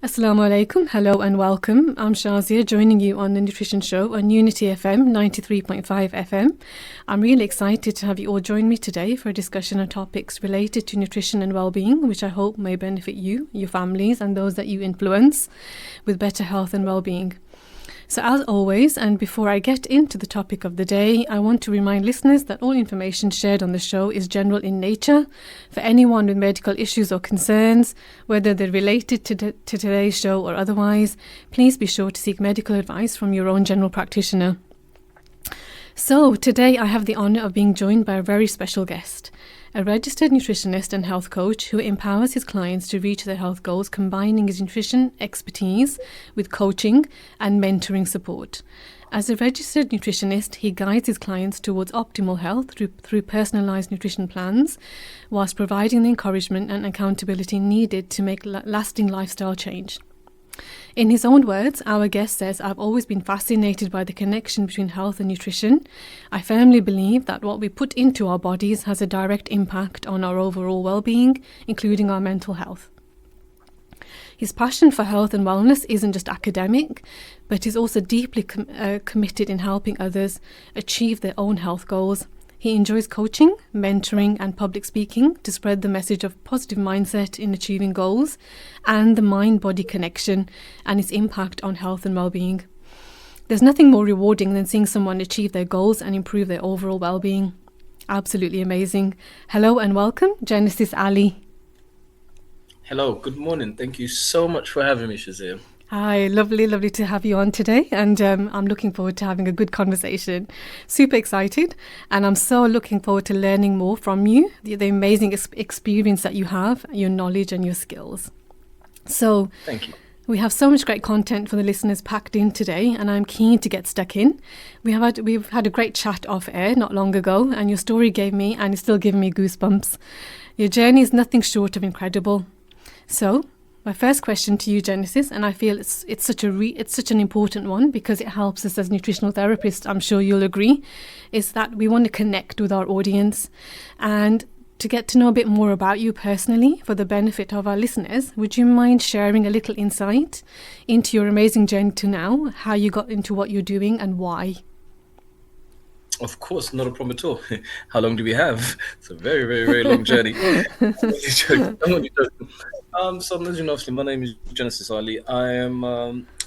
Assalamu alaikum, hello and welcome. I'm Shazia, joining you on the Nutrition Show on Unity FM 93.5 FM. I'm really excited to have you all join me today for a discussion on topics related to nutrition and well-being, which I hope may benefit you, your families, and those that you influence with better health and well-being. So as always, and before I get into the topic of the day, I want to remind listeners that all information shared on the show is general in nature. For anyone with medical issues or concerns, whether they're related to today's show or otherwise, please be sure to seek medical advice from your own general practitioner. So today I have the honour of being joined by a very special guest, a registered nutritionist and health coach who empowers his clients to reach their health goals, combining his nutrition expertise with coaching and mentoring support. As a registered nutritionist, he guides his clients towards optimal health through personalised nutrition plans, whilst providing the encouragement and accountability needed to make lasting lifestyle change. In his own words, our guest says, "I've always been fascinated by the connection between health and nutrition. I firmly believe that what we put into our bodies has a direct impact on our overall well-being, including our mental health." His passion for health and wellness isn't just academic, but is also deeply committed in helping others achieve their own health goals. He enjoys coaching, mentoring, and public speaking to spread the message of positive mindset in achieving goals and the mind-body connection and its impact on health and well-being. There's nothing more rewarding than seeing someone achieve their goals and improve their overall well-being. Absolutely amazing. Hello and welcome, Genesis Ali. Hello, good morning. Thank you so much for having me, Shazia. Hi, lovely to have you on today, and I'm looking forward to having a good conversation. Super excited, and I'm so looking forward to learning more from you, the amazing experience that you have, your knowledge and your skills. So, Thank you. We have so much great content for the listeners packed in today, and I'm keen to get stuck in. We've had a great chat off air not long ago, and your story gave me, and is still giving me, goosebumps. Your journey is nothing short of incredible. So, my first question to you, Genesis, and I feel it's such an important one because it helps us as nutritional therapists, I'm sure you'll agree, is that we want to connect with our audience and to get to know a bit more about you personally for the benefit of our listeners. Would you mind sharing a little insight into your amazing journey to now, how you got into what you're doing and why? Of course, not a problem at all. How long do we have? It's a very, very, very long journey. I'm only joking. So, as you know, obviously, my name is Genesis Ali. I am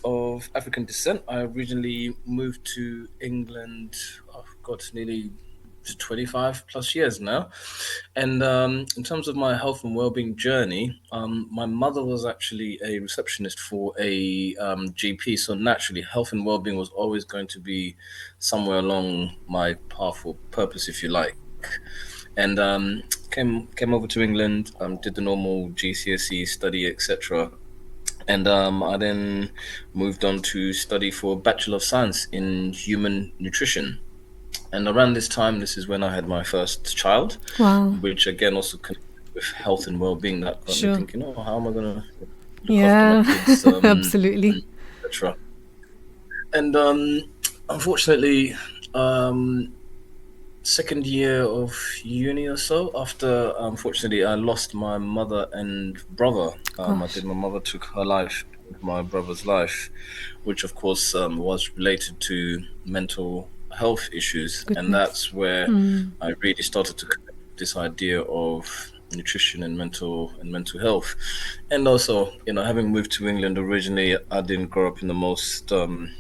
of African descent. I originally moved to England, nearly 25 plus years now. And in terms of my health and well-being journey, my mother was actually a receptionist for a GP. So naturally, health and well-being was always going to be somewhere along my path or purpose, if you like. And came over to England, did the normal GCSE study, etc. And I then moved on to study for a Bachelor of Science in Human Nutrition. And around this time, this is when I had my first child, Wow. which again also connected with health and well-being. That got Sure. me thinking, oh, how am I going to look Yeah, after my kids? absolutely. etc. And unfortunately, second year of uni or so, after unfortunately I lost my mother and brother. My mother took her life, my brother's life, which of course was related to mental health issues. Goodness. And that's where I really started to connect this idea of nutrition and mental health. And also, having moved to England originally, I didn't grow up in the most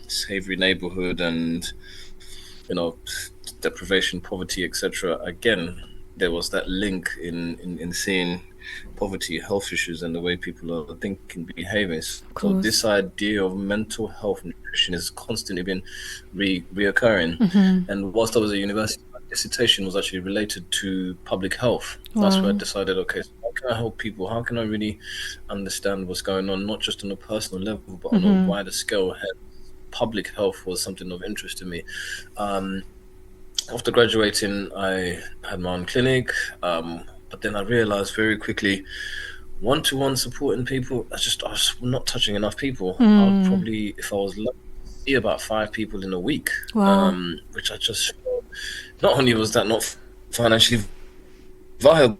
savory neighborhood, and deprivation, poverty, etc. Again, there was that link in seeing poverty, health issues, and the way people are thinking, behaving. So this idea of mental health and nutrition has constantly been reoccurring. Mm-hmm. And whilst I was at university, my dissertation was actually related to public health. Wow. That's where I decided, okay, so how can I help people? How can I really understand what's going on, not just on a personal level, but on a wider scale? Public health was something of interest to me. After graduating, I had my own clinic, but then I realized very quickly, one-to-one supporting people, I was not touching enough people. I would probably, if I was lucky, see about 5 people in a week. Wow. Which I just, not only was that not financially viable,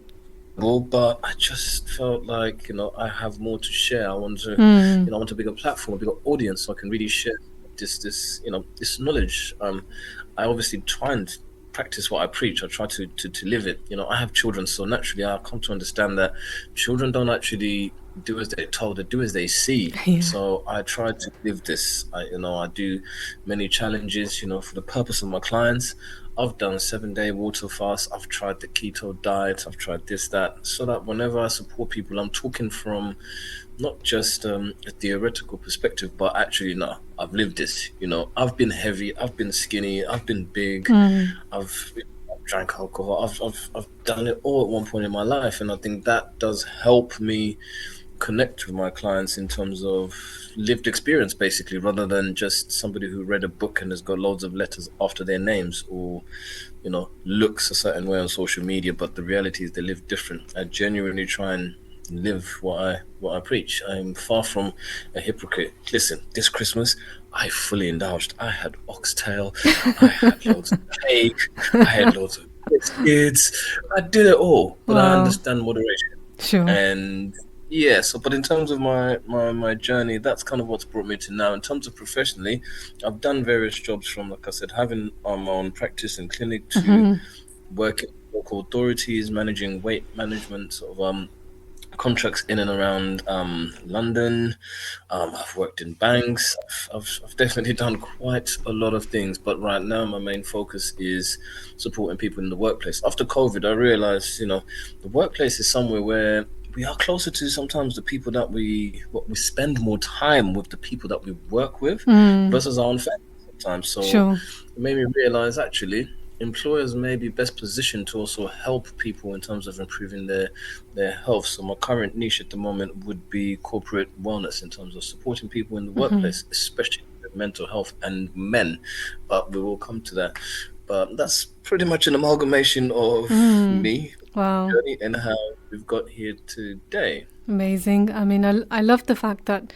but I just felt like, I have more to share. I want to, Mm. I want a bigger platform, a bigger audience, so I can really share this knowledge. I obviously try and practice what I preach. I try to live it. I have children, so naturally I come to understand that children don't actually do as they're told, they do as they see. Yeah. So I try to live this. I do many challenges, for the purpose of my clients. I've done 7-day water fast. I've tried the keto diet. I've tried this, that, so that whenever I support people, I'm talking from not just a theoretical perspective, but actually, no, I've lived this. I've been heavy, I've been skinny, I've been big, Mm. I've drank alcohol. I've done it all at one point in my life, and I think that does help me connect with my clients in terms of lived experience, basically, rather than just somebody who read a book and has got loads of letters after their names, or looks a certain way on social media, but the reality is they live different. I genuinely try and live what I preach. I'm far from a hypocrite. Listen, this Christmas I fully indulged. I had oxtail, I had loads of cake, I had loads of biscuits. I did it all, but I Wow. understand moderation. Sure. And yeah, so but in terms of my journey, that's kind of what's brought me to now. In terms of professionally, I've done various jobs, from, like I said, having my own practice and clinic, to Mm-hmm. working with local authorities, managing weight management sort of contracts in and around London. I've worked in banks. I've definitely done quite a lot of things, but right now my main focus is supporting people in the workplace. After COVID, I realized, the workplace is somewhere where we are closer to sometimes the people that we spend more time with, the people that we work with, Mm. versus our own family sometimes. So Sure. it made me realize, actually, employers may be best positioned to also help people in terms of improving their health. So my current niche at the moment would be corporate wellness, in terms of supporting people in the Mm-hmm. workplace, especially with mental health and men. But we will come to that. But that's pretty much an amalgamation of Mm. me, Wow. journey, and how we've got here today. Amazing. I mean, I love the fact that,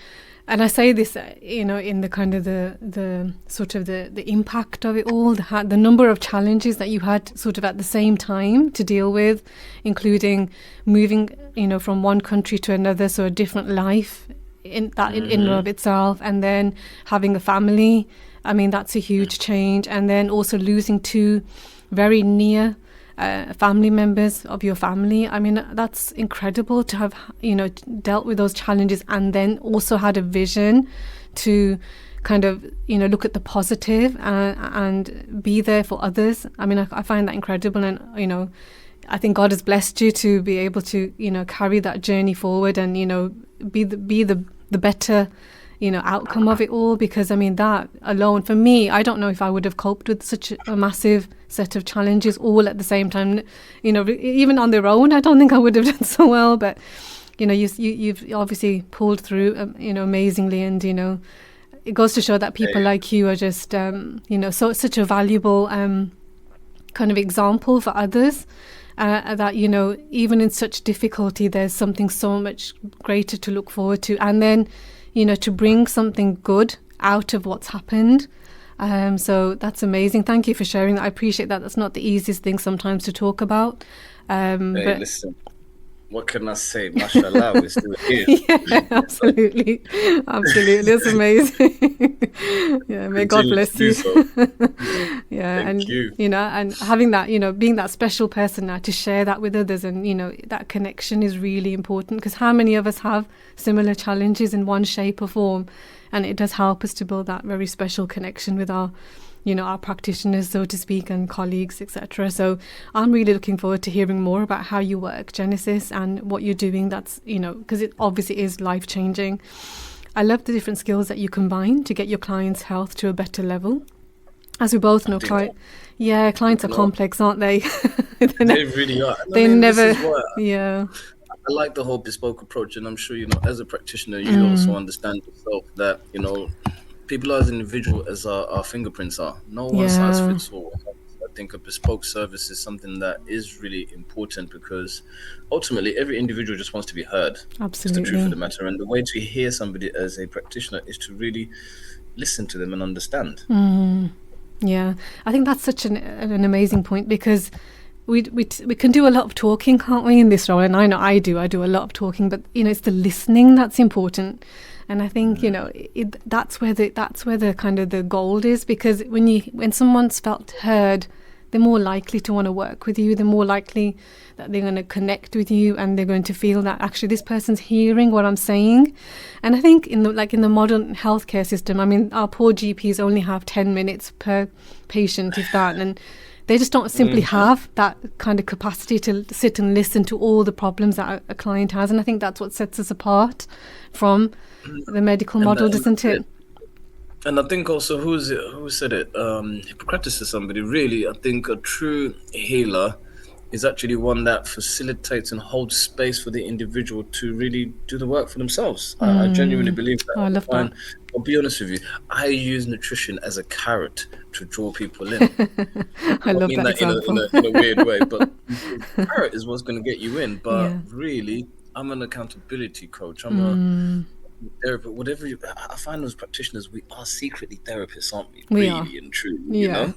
and I say this, in the kind of the sort of the impact of it all, the number of challenges that you had sort of at the same time to deal with, including moving, from one country to another, so a different life in and of Mm-hmm. itself, and then having a family. I mean, that's a huge change, and then also losing two very near family members of your family. I mean, that's incredible to have, dealt with those challenges and then also had a vision to kind of, look at the positive and be there for others. I mean, I find that incredible. And, I think God has blessed you to be able to, carry that journey forward and, be the better, outcome of it all. Because I mean, that alone, for me, I don't know if I would have coped with such a massive set of challenges all at the same time. Even on their own, I don't think I would have done so well. But you've obviously pulled through, amazingly, and it goes to show that people Hey, like you are just, such a valuable kind of example for others. That even in such difficulty, there's something so much greater to look forward to, and then to bring something good out of what's happened. So that's amazing. Thank you for sharing that. I appreciate that. That's not the easiest thing sometimes to talk about. hey, But listen, what can I say? Mashallah, we're still here. yeah, absolutely. Absolutely. That's amazing. Yeah, may God Continue to bless do you. so. Yeah, Thank and you. and having that, being that special person now to share that with others, and that connection is really important, because how many of us have similar challenges in one shape or form, and it does help us to build that very special connection with our our practitioners, so to speak, and colleagues, etc. So I'm really looking forward to hearing more about how you work, Genesis, and what you're doing. That's, because it obviously is life changing. I love the different skills that you combine to get your clients' health to a better level. As we both I know, think, clients are complex, aren't they? they really are. And I They mean, this never, is why yeah. I like the whole bespoke approach. And I'm sure, as a practitioner, you also Mm, understand yourself that, people are as individual as our fingerprints are. No one size yeah, fits all. I think a bespoke service is something that is really important, because ultimately every individual just wants to be heard. It's the truth of absolutely. the matter. And the way to hear somebody as a practitioner is to really listen to them and understand. Mm, yeah, I think that's such an amazing point, because we can do a lot of talking, can't we, in this role? And I know I do a lot of talking, but it's the listening that's important. And I think that's where the kind of the gold is, because when someone's felt heard, they're more likely to want to work with you. They're more likely that they're going to connect with you, and they're going to feel that actually this person's hearing what I'm saying. And I think in the modern healthcare system, I mean, our poor GPs only have 10 minutes per patient, if that, and they just don't simply have that kind of capacity to sit and listen to all the problems that a client has. And I think that's what sets us apart from the medical model, doesn't it? And I think also, who said it? Hippocrates or somebody. Really, I think a true healer is actually one that facilitates and holds space for the individual to really do the work for themselves. I genuinely believe that. I love that. I'll be honest with you. I use nutrition as a carrot to draw people in. I love that example. In a weird way, but the carrot is what's going to get you in. But really, I'm an accountability coach. I'm a therapist. Whatever I find those practitioners, we are secretly therapists, aren't we? We really are. And truly, you know.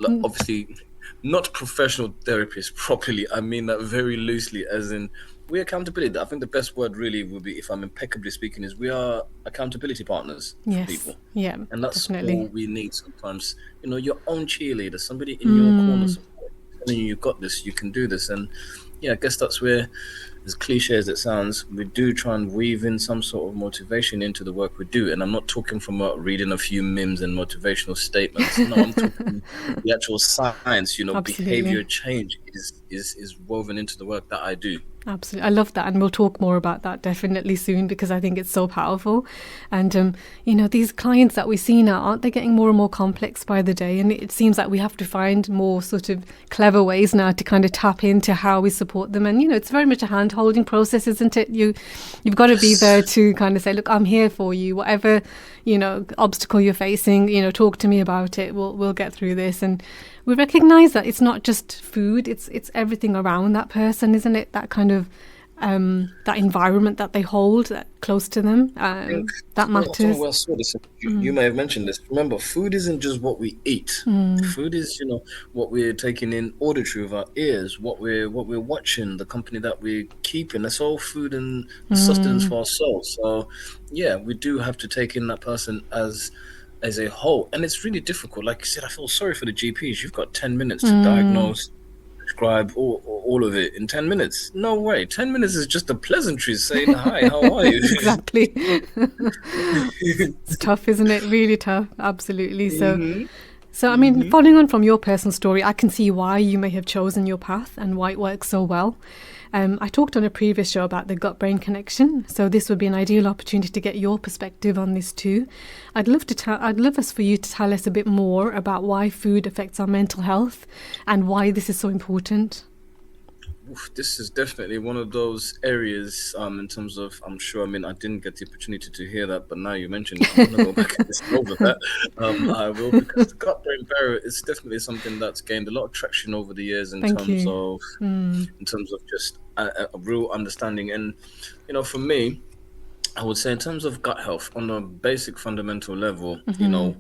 Like, obviously, not professional therapists properly. I mean that very loosely, as in we accountability. I think the best word really would be, if I'm impeccably speaking, is we are accountability partners for people. Yeah, and that's definitely all we need sometimes. Your own cheerleader, somebody in your corner support, telling you got this, you can do this. And I guess that's where, as cliche as it sounds, we do try and weave in some sort of motivation into the work we do. And I'm not talking from reading a few memes and motivational statements. No, I'm talking the actual science. Behavior change is woven into the work that I do. Absolutely. I love that. And we'll talk more about that definitely soon, because I think it's so powerful. And, these clients that we see now, aren't they getting more and more complex by the day? And it seems like we have to find more sort of clever ways now to kind of tap into how we support them. And, it's very much a hand-holding process, isn't it? You've got to be there to kind of say, look, I'm here for you. Whatever, obstacle you're facing, talk to me about it. We'll get through this. And we recognize that it's not just food, it's everything around that person, isn't it? That kind of that environment that they hold that close to them, that matters. Well, you may have mentioned this. Remember, food isn't just what we eat. Food is, what we're taking in auditory with our ears, what we're watching, the company that we're keeping. That's all food and sustenance for our soul. So, we do have to take in that person as a whole. And it's really difficult. Like you said, I feel sorry for the GPs. You've got 10 minutes to diagnose, prescribe all of it in 10 minutes. No way. 10 minutes is just a pleasantry saying, hi, how are you? Exactly. It's tough, isn't it? Really tough. Absolutely. So, I mean, following on from your personal story, I can see why you may have chosen your path and why it works so well. I talked on a previous show about the gut-brain connection, so this would be an ideal opportunity to get your perspective on this too. I'd love for you to tell us a bit more about why food affects our mental health and why this is so important. This is definitely one of those areas in terms of, I didn't get the opportunity to hear that, but now you mentioned it, I'm going to go back and listen over that. I will, because the gut-brain barrier is definitely something that's gained a lot of traction over the years in terms of just a real understanding. And, for me, I would say in terms of gut health, on a basic fundamental level,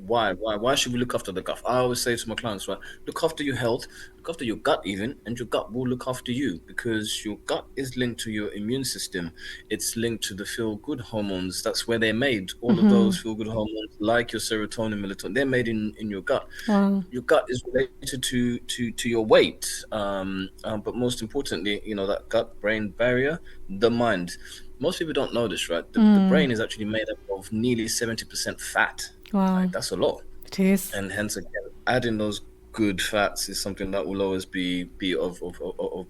why should we look after the gut? I always say to my clients, right, look after your health, look after your gut even, and your gut will look after you, because your gut is linked to your immune system. It's linked to the feel-good hormones. That's where they're made. All of those feel-good hormones, like your serotonin, melatonin, they're made in your gut. Wow. Your gut is related to your weight. But most importantly, that gut-brain barrier, the mind. Most people don't know this, right? The brain is actually made up of nearly 70% fat. Wow. Like, that's a lot. It is. And hence, again, adding those good fats is something that will always be of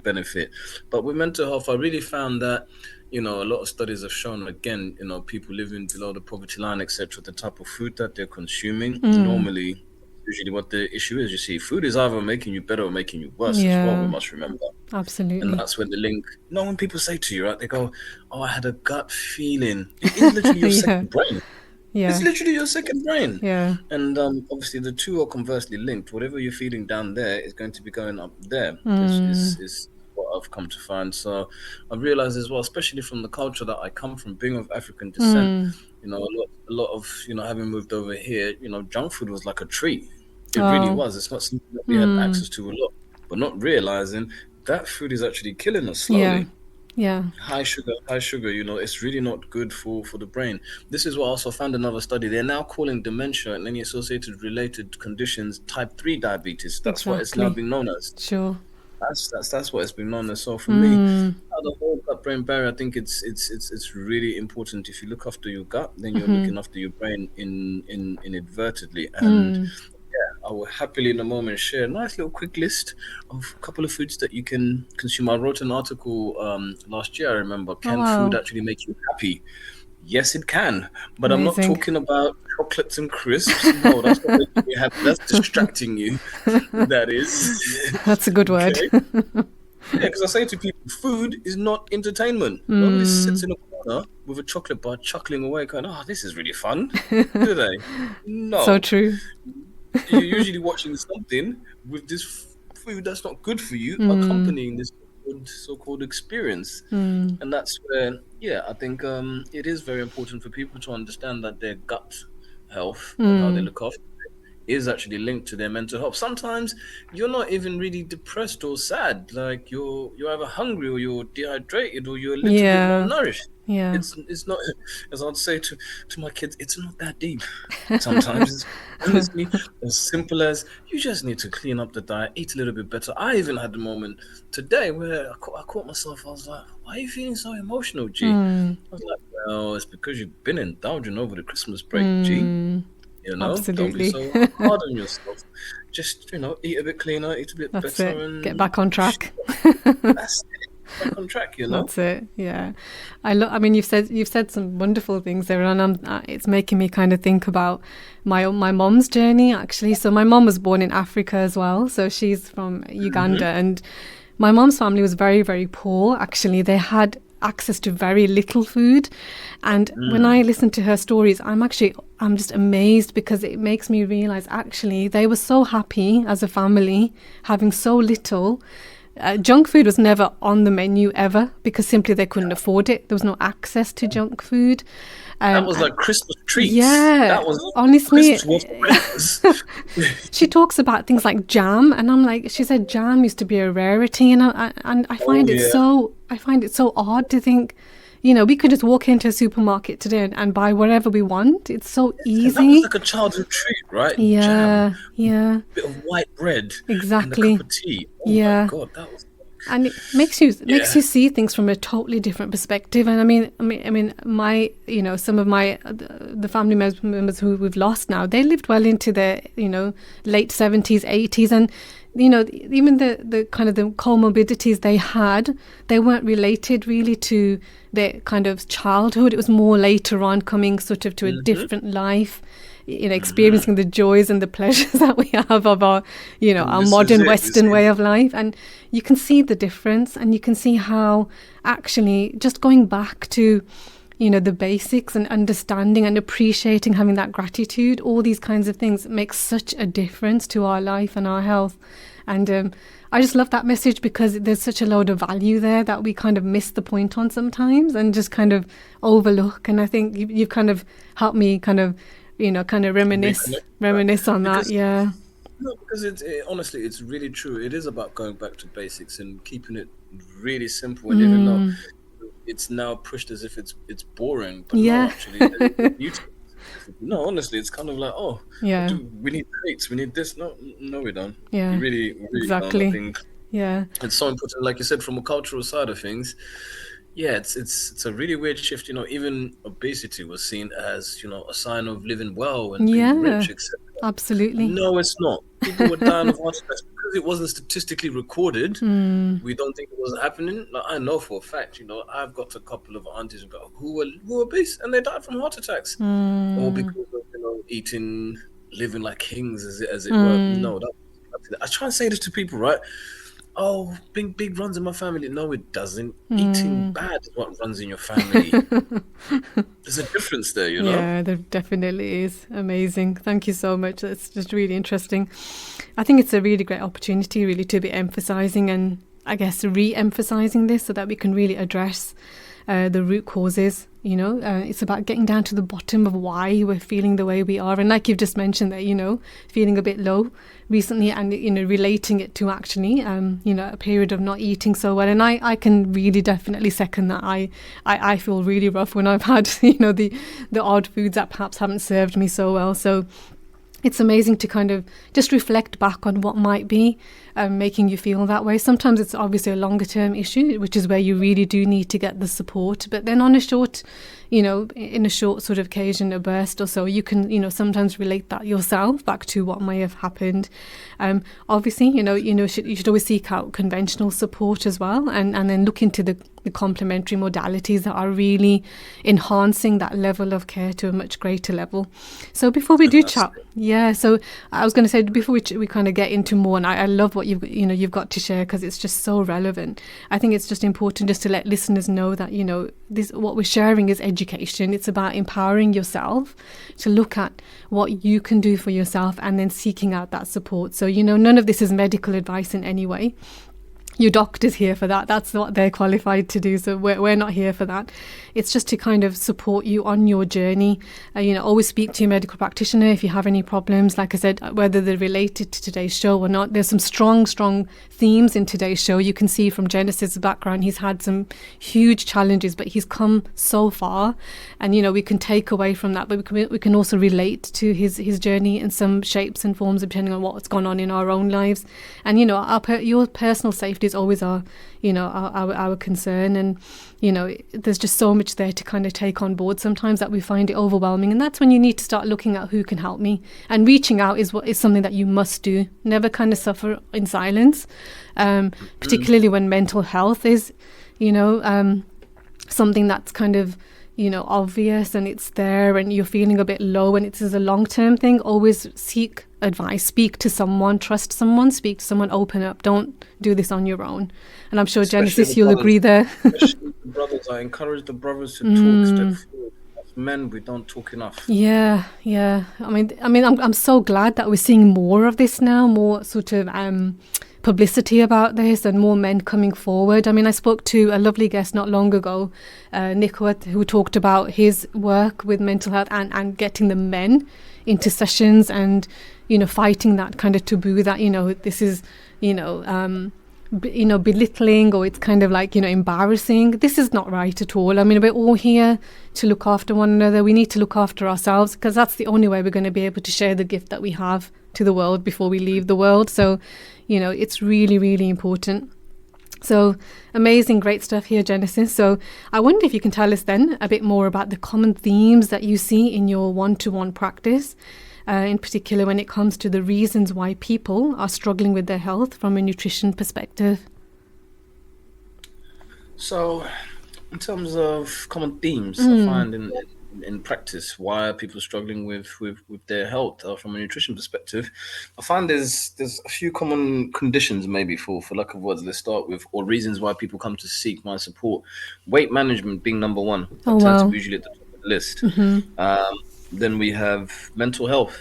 benefit. But with mental health, I really found that, a lot of studies have shown, again, people living below the poverty line, etc., the type of food that they're consuming, normally, usually what the issue is, you see, food is either making you better or making you worse as well, we must remember. Absolutely. And that's when the link, when people say to you, right, they go, oh, I had a gut feeling. It is literally your second brain. Yeah. It's literally your second brain. Yeah. And obviously the two are conversely linked. Whatever you're feeling down there is going to be going up there, is what I've come to find. So I've realized as well, especially from the culture that I come from, being of African descent, a lot of, having moved over here, junk food was like a treat. It really was. It's not something that we had access to a lot. but not realizing that food is actually killing us Yeah. slowly. Yeah. High sugar, it's really not good for the brain. This is what I also found another study. They're now calling dementia and any associated related conditions type 3 diabetes. That's what it's now Exactly. being known as. Sure. That's what it's been known as. So for me, Mm. the whole gut brain barrier, I think it's really important. If you look after your gut, then you're Mm-hmm. looking after your brain in inadvertently. And Mm. I will happily in a moment share a nice little quick list of a couple of foods that you can consume. I wrote an article last year, I remember. Oh, Can food wow. actually make you happy? Yes, it can. But I'm not Amazing. talking about chocolates and crisps. No, that's not making you happy. That's distracting you. That is. That's a good word. Okay. Yeah, because I say to people, food is not entertainment. Nobody sits Mm. in a corner with a chocolate bar chuckling away, going, "Oh, this is really fun," do they? So No. true. You're usually watching something with this food that's not good for you, Mm. accompanying this so-called experience. Mm. And that's where, yeah, I think it is very important for people to understand that their gut health and how they Mm. look after is actually linked to their mental health. Sometimes you're not even really depressed or sad. Like you're either hungry or you're dehydrated or you're a little bit Yeah. malnourished. Yeah. It's not, as I'd say to my kids, it's not that deep. Sometimes it's honestly as simple as you just need to clean up the diet, eat a little bit better. I even had the moment today where I caught myself. I was like, "Why are you feeling so emotional, G?" Mm. I was like, "Well, it's because you've been indulging over the Christmas break, G. Mm. Don't be Absolutely. so hard on yourself. Just eat a bit cleaner, eat a bit That's it. better, Get and back on track. that's it. Back on track. That's it. Yeah, I mean, you've said some wonderful things there, and it's making me kind of think about my mom's journey actually. So my mom was born in Africa as well. So she's from Uganda, Hmm. and my mom's family was very, very poor. Actually, they had access to very little food, and when I Mm. listen to her stories, I'm just amazed because it makes me realize actually they were so happy as a family having so little. Junk food was never on the menu ever because simply they couldn't afford it. There was no access to junk food. That was And like Christmas treats. That yeah, was honestly, Christmas was for Christmas. she talks about things like jam, and I'm like, she said jam used to be a rarity, and I Oh find it yeah, so odd to think, we could just walk into a supermarket today and buy whatever we want. It's so and that was easy. like a childhood treat, right? Jam, Yeah, yeah, bit of white bread, and a cup exactly. of tea. Oh my Yeah. God, that was And it makes yeah. you see things from a totally different perspective. And I mean, my some of my the family members who we've lost now, they lived well into their late 70s, 80s, and even the kind of the comorbidities they had, they weren't related really to their kind of childhood. It was more later on, coming sort of to a Hmm. different life, Hmm. experiencing the joys and the pleasures that we have of our, And our this is modern it. You Western see, way of life. And you can see the difference, and you can see how actually just going back to, the basics and understanding and appreciating, having that gratitude, all these kinds of things make such a difference to our life and our health. And I just love that message because there's such a load of value there that we kind of miss the point on sometimes and just kind of overlook. And I think you've kind of helped me kind of, kind of reconnect with that. reminisce on that. Because Yeah. no, because honestly, it's really true. It is about going back to basics and keeping it really simple. And even though Mm, it's now pushed as if it's boring, but no, yeah. actually, there's beauty. No, honestly, it's kind of like, oh, Yeah. we need plates, we need this. No, no, we don't. Yeah. We really don't. I Exactly. think Yeah. it's so important, like you said, from a cultural side of things. Yeah, it's a really weird shift. Even obesity was seen as a sign of living well and being Yeah. rich, etc. Absolutely. No, it's not. People were dying of heart attacks because it wasn't statistically recorded. Mm, We don't think it was happening. Like, I know for a fact. I've got a couple of aunties who were obese and they died from heart attacks, all mm, because of eating, living like kings, as it were. mm. No, I try and say this to people, right? Oh, big runs in my family. No, it doesn't. Eating Mm. bad is what runs in your family. There's a difference there. Yeah, there definitely is. Amazing. Thank you so much. That's just really interesting. I think it's a really great opportunity, really, to be emphasizing and I guess re-emphasizing this so that we can really address the root causes, It's about getting down to the bottom of why we're feeling the way we are. And like you've just mentioned that, feeling a bit low recently and, relating it to actually, a period of not eating so well. And I can really definitely second that. I feel really rough when I've had, the odd foods that perhaps haven't served me so well. So it's amazing to kind of just reflect back on what might be making you feel that way. Sometimes it's obviously a longer term issue, which is where you really do need to get the support. But then on a short, in a short sort of occasion, a burst or so, you can, sometimes relate that yourself back to what may have happened. Obviously, you should always seek out conventional support as well, and then look into the complementary modalities that are really enhancing that level of care to a much greater level. So before we do chat, so I was going to say, before we kind of get into more, and I love what you've got to share, because it's just so relevant. I think it's just important just to let listeners know that this, what we're sharing is education. It's about empowering yourself to look at what you can do for yourself and then seeking out that support. So none of this is medical advice in any way. Your doctor's here for that. That's what they're qualified to do. So we're not here for that. It's just to kind of support you on your journey. Always speak to your medical practitioner if you have any problems. Like I said, whether they're related to today's show or not. There's some strong themes in today's show. You can see from Genesis' background, he's had some huge challenges, but he's come so far. And, we can take away from that, but we can also relate to his journey in some shapes and forms, depending on what's gone on in our own lives. And, your personal safety is always our concern, and there's just so much there to kind of take on board sometimes that we find it overwhelming, and that's when you need to start looking at who can help me, and reaching out is something that you must do. Never kind of suffer in silence, particularly when mental health is something that's kind of obvious and it's there and you're feeling a bit low, and it's a long-term thing. Always seek advice, speak to someone, trust someone, speak to someone, open up. Don't do this on your own. And I'm sure, Genesis, you'll agree there. Especially the brothers, I encourage the brothers to talk, step forward. As men, we don't talk enough. Yeah. I mean, I'm so glad that we're seeing more of this now, more sort of publicity about this, and more men coming forward. I mean, I spoke to a lovely guest not long ago, Nick, who talked about his work with mental health and getting the men into sessions and, fighting that kind of taboo that, this is, belittling, or it's kind of like, embarrassing. This is not right at all. I mean, we're all here to look after one another. We need to look after ourselves, because that's the only way we're going to be able to share the gift that we have to the world before we leave the world. So, it's really, really important. So amazing, great stuff here, Genesis. So I wonder if you can tell us then a bit more about the common themes that you see in your one-to-one practice, in particular when it comes to the reasons why people are struggling with their health from a nutrition perspective. So, in terms of common themes, I find in practice, why are people struggling with their health from a nutrition perspective? I find there's a few common conditions, maybe for lack of words. Let's start with, or reasons why people come to seek my support. Weight management being number one. That tends to be usually at the top of the list. Then we have mental health,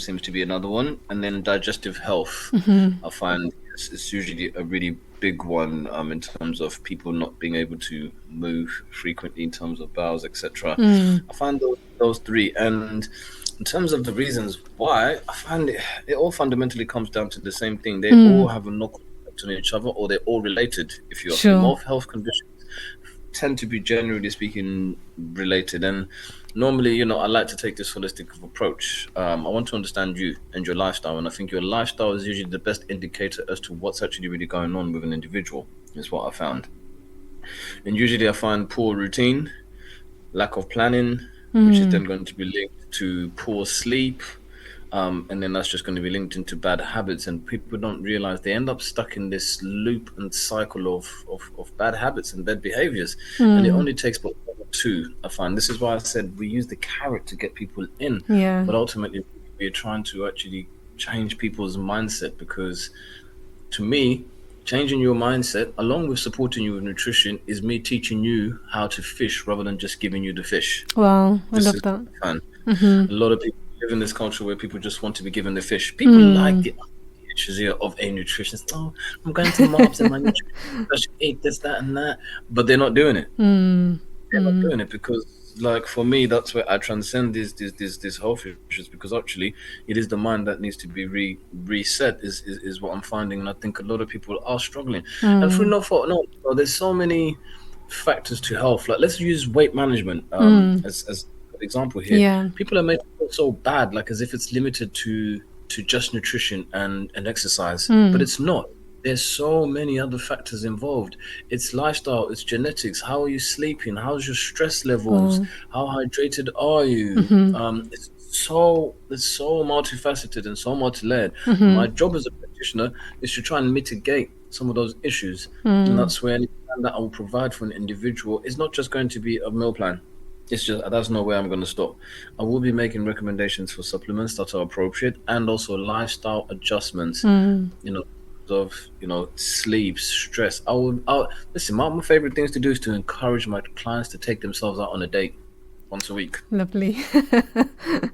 seems to be another one, and then digestive health. I find it's usually a really big one in terms of people not being able to move frequently in terms of bowels, etc. I find those three, and in terms of the reasons why, I find it all fundamentally comes down to the same thing. They all have a knock-on effect on each other, or they're all related. If you're more health conditions tend to be, generally speaking, related. And normally, I like to take this holistic approach. I want to understand you and your lifestyle, and I think your lifestyle is usually the best indicator as to what's actually really going on with an individual, is what I found. And usually I find poor routine, lack of planning, which is then going to be linked to poor sleep, and then that's just going to be linked into bad habits, and people don't realize they end up stuck in this loop and cycle of bad habits and bad behaviors. And it only takes but two. I find this is why I said we use the carrot to get people in, but ultimately we're trying to actually change people's mindset, because to me, changing your mindset along with supporting you with nutrition is me teaching you how to fish rather than just giving you the fish. Wow, I love that. Fun. A lot of people live in this culture where people just want to be given the fish. People like the Shazia of a nutritionist. Oh, I'm going to Mobs and my nutritionist, I should eat this, that, and that, but they're not doing it. they're not doing it because, like, for me, that's where I transcend these health issues, because actually it is the mind that needs to be reset is what I'm finding, and I think a lot of people are struggling, and through no fault. No, there's so many factors to health. Like, let's use weight management as an example here. Yeah. People are making it so bad, like as if it's limited to just nutrition and exercise, but it's not. There's so many other factors involved. It's lifestyle, it's genetics. How are you sleeping? How's your stress levels? How hydrated are you? It's so multifaceted and so multi-layered. My job as a practitioner is to try and mitigate some of those issues, and that's where any plan that I will provide for an individual is not just going to be a meal plan. It's just that's not where I'm going to stop. I will be making recommendations for supplements that are appropriate, and also lifestyle adjustments. Of sleep, stress. I'll listen. My favorite things to do is to encourage my clients to take themselves out on a date once a week. Lovely.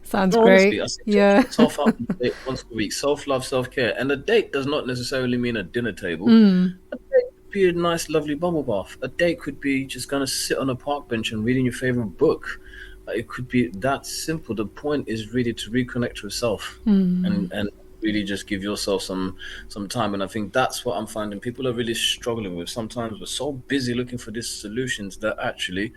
Sounds No, great. honestly, I say Yeah. take yourself out on a date once a week. Self-love, self-care, and a date does not necessarily mean a dinner table. A date could be a nice, lovely bubble bath. A date could be just gonna sit on a park bench and reading your favorite book. It could be that simple. The point is really to reconnect with self and really just give yourself some time. And I think that's what I'm finding people are really struggling with. Sometimes we're so busy looking for these solutions that actually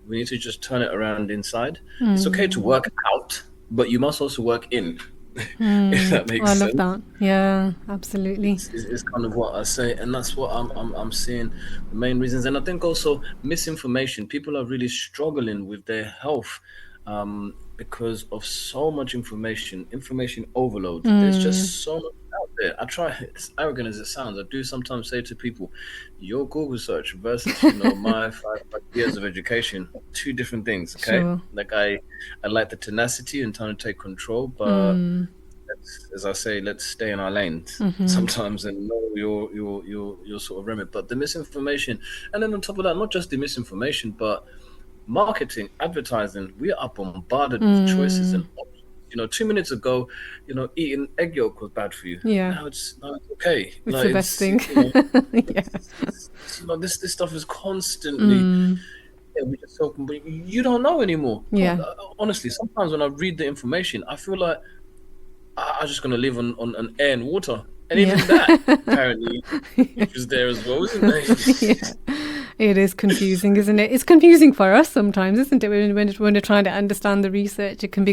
we need to just turn it around inside. It's okay to work out, but you must also work in. If that makes I love sense. that. Yeah, absolutely. Is kind of what I say, and that's what I'm seeing the main reasons. And I think also misinformation. People are really struggling with their health because of so much information overload. There's just so much out there. I try, as arrogant as it sounds, I do sometimes say to people, your Google search versus my five years of education, two different things. Okay, Sure. like I like the tenacity and trying to take control, but as I say, let's stay in our lanes sometimes and know your sort of remit. But the misinformation, and then on top of that, not just the misinformation, but marketing, advertising, we are bombarded with choices and options. 2 minutes ago, eating egg yolk was bad for you. Yeah. Now it's okay. It's Like, the best thing. Yeah. This stuff is constantly. Yeah, we just talking, but you don't know anymore. Yeah. Honestly, sometimes when I read the information, I feel like I'm just going to live on air and water. And even that, apparently, was there as well, isn't it? Yeah. It is confusing, isn't it? It's confusing for us sometimes, isn't it? When we're trying to understand the research, it can be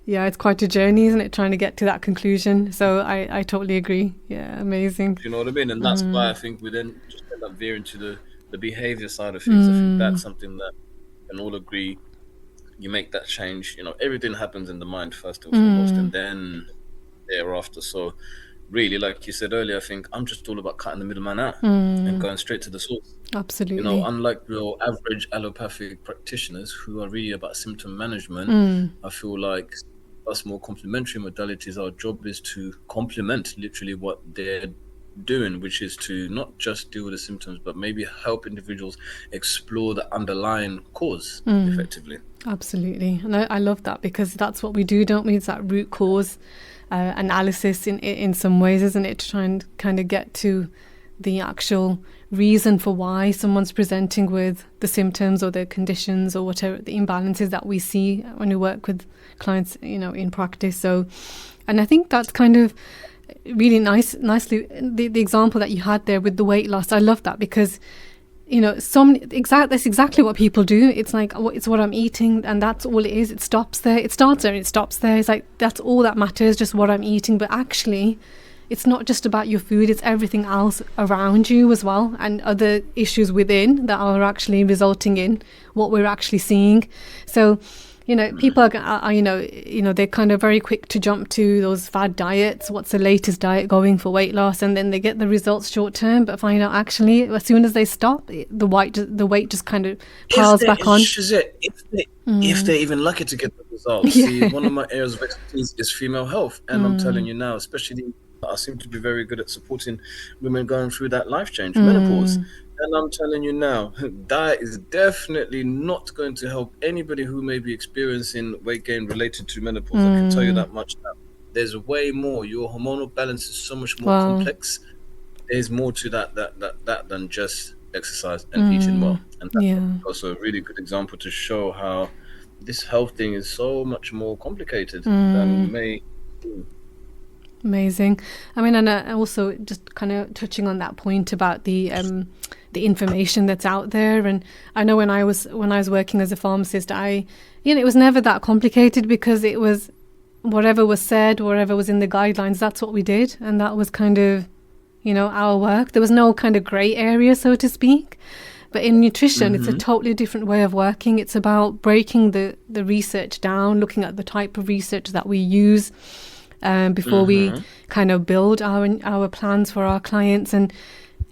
it's quite a journey, isn't it? Trying to get to that conclusion. So I totally agree. Yeah, amazing. Do you know what I mean? And that's why I think we then just end up veering to the behavior side of things. I think that's something that we can all agree. You make that change. Everything happens in the mind first and foremost, and then thereafter. So really, like you said earlier, I think I'm just all about cutting the middleman out and going straight to the source. Absolutely. Unlike your average allopathic practitioners who are really about symptom management, I feel like us more complementary modalities, our job is to complement literally what they're doing, which is to not just deal with the symptoms, but maybe help individuals explore the underlying cause effectively. Absolutely. And I love that, because that's what we do, don't we? It's that root cause analysis in some ways, isn't it? To try and kind of get to the actual reason for why someone's presenting with the symptoms or the conditions or whatever, the imbalances that we see when we work with clients, in practice. So, and I think that's kind of really nicely, the example that you had there with the weight loss. I love that, because that's exactly what people do. It's like, it's what I'm eating, and that's all it is. It stops there. It starts there and it stops there. It's like, that's all that matters, just what I'm eating. But actually, it's not just about your food, it's everything else around you as well, and other issues within that are actually resulting in what we're actually seeing. So, people are they're kind of very quick to jump to those fad diets. What's the latest diet going for weight loss? And then they get the results short term, but find out actually as soon as they stop, the weight just kind of piles back on. If they're even lucky to get the results. See, one of my areas of expertise is female health, and I'm telling you now, especially I seem to be very good at supporting women going through that life change, menopause. And I'm telling you now, diet is definitely not going to help anybody who may be experiencing weight gain related to menopause. I can tell you that much now. There's way more. Your hormonal balance is so much more complex. There's more to that than just exercise and eating well. And that's Yeah. also a really good example to show how this health thing is so much more complicated than may seem. Amazing. I mean, and also just kind of touching on that point about the information that's out there. And I know when I was working as a pharmacist, it was never that complicated because it was whatever was said, whatever was in the guidelines. That's what we did, and that was kind of, our work. There was no kind of grey area, so to speak. But in nutrition, it's a totally different way of working. It's about breaking the research down, looking at the type of research that we use before we kind of build our plans for our clients. And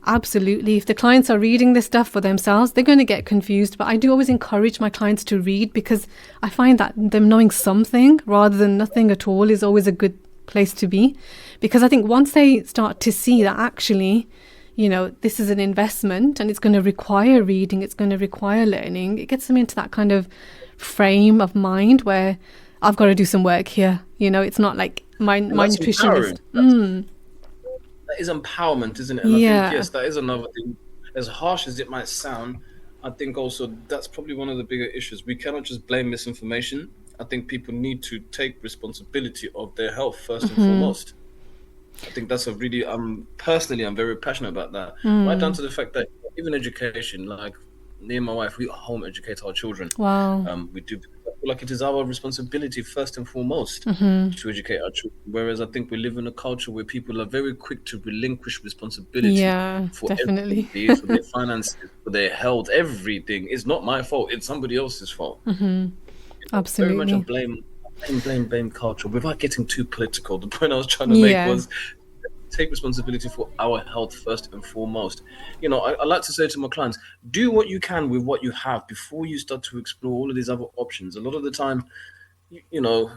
absolutely, if the clients are reading this stuff for themselves, they're going to get confused. But I do always encourage my clients to read, because I find that them knowing something rather than nothing at all is always a good place to be. Because I think once they start to see that actually, this is an investment and it's going to require reading, it's going to require learning, it gets them into that kind of frame of mind where I've got to do some work here. It's not like my nutritionist. That is empowerment, isn't it? And I think, yes, that is another thing. As harsh as it might sound, I think also that's probably one of the bigger issues. We cannot just blame misinformation. I think people need to take responsibility of their health first and foremost. I think that's I'm very passionate about that. Right down to the fact that even education, like me and my wife, we home educate our children. Wow. We do, like, it is our responsibility first and foremost to educate our children. Whereas I think we live in a culture where people are very quick to relinquish responsibility Yeah, for definitely. everything, be it for their finances, for their health, everything. It's not my fault, it's somebody else's fault. Absolutely. Very much a blame culture. Without getting too political, the point I was trying to make was take responsibility for our health first and foremost. I like to say to my clients, do what you can with what you have before you start to explore all of these other options. A lot of the time, I'm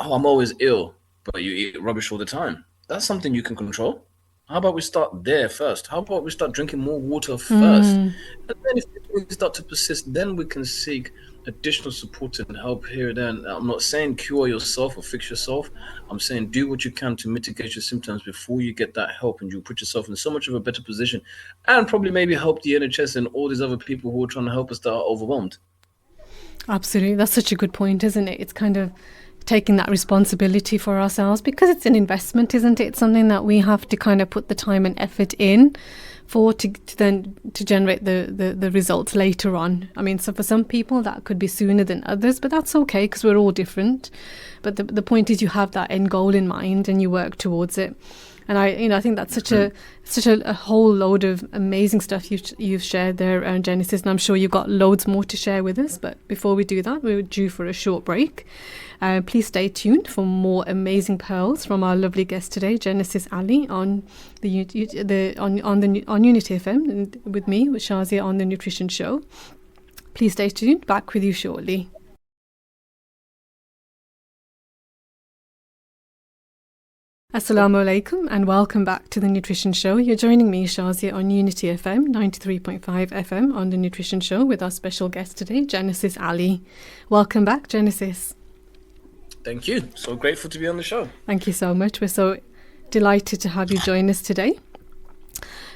always ill, but you eat rubbish all the time. That's something you can control. How about we start there first? How about we start drinking more water first? And then if we start to persist, then we can seek additional support and help here and there. And I'm not saying cure yourself or fix yourself. I'm saying do what you can to mitigate your symptoms before you get that help, and you put yourself in so much of a better position, and probably maybe help the NHS and all these other people who are trying to help us that are overwhelmed. Absolutely. That's such a good point, isn't it? It's kind of taking that responsibility for ourselves, because it's an investment, isn't it? It's something that we have to kind of put the time and effort in for to generate the results later on. I mean, so for some people that could be sooner than others, but that's okay because we're all different. But the point is you have that end goal in mind and you work towards it. And I think that's such a whole load of amazing stuff you've shared there, Genesis, and I'm sure you've got loads more to share with us. But before we do that, we're due for a short break. Please stay tuned for more amazing pearls from our lovely guest today, Genesis Ali, on Unity FM with me, with Shazia on the Nutrition Show. Please stay tuned. Back with you shortly. Assalamu alaikum and welcome back to the Nutrition Show. You're joining me, Shazia, on Unity FM 93.5 FM on the Nutrition Show with our special guest today, Genesis Ali. Welcome back, Genesis. Thank you. So grateful to be on the show. Thank you so much. We're so delighted to have you join us today.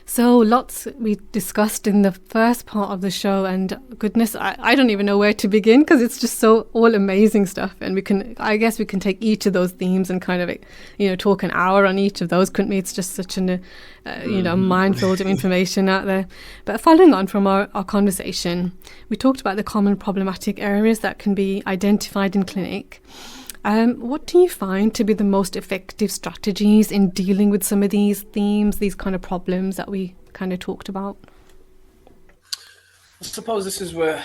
So lots we discussed in the first part of the show, and goodness, I don't even know where to begin because it's just so all amazing stuff. And I guess we can take each of those themes and kind of, talk an hour on each of those, couldn't we? It's just such a minefield of information out there. But following on from our conversation, we talked about the common problematic areas that can be identified in clinic. What do you find to be the most effective strategies in dealing with some of these themes, these kind of problems that we kind of talked about? I suppose this is where,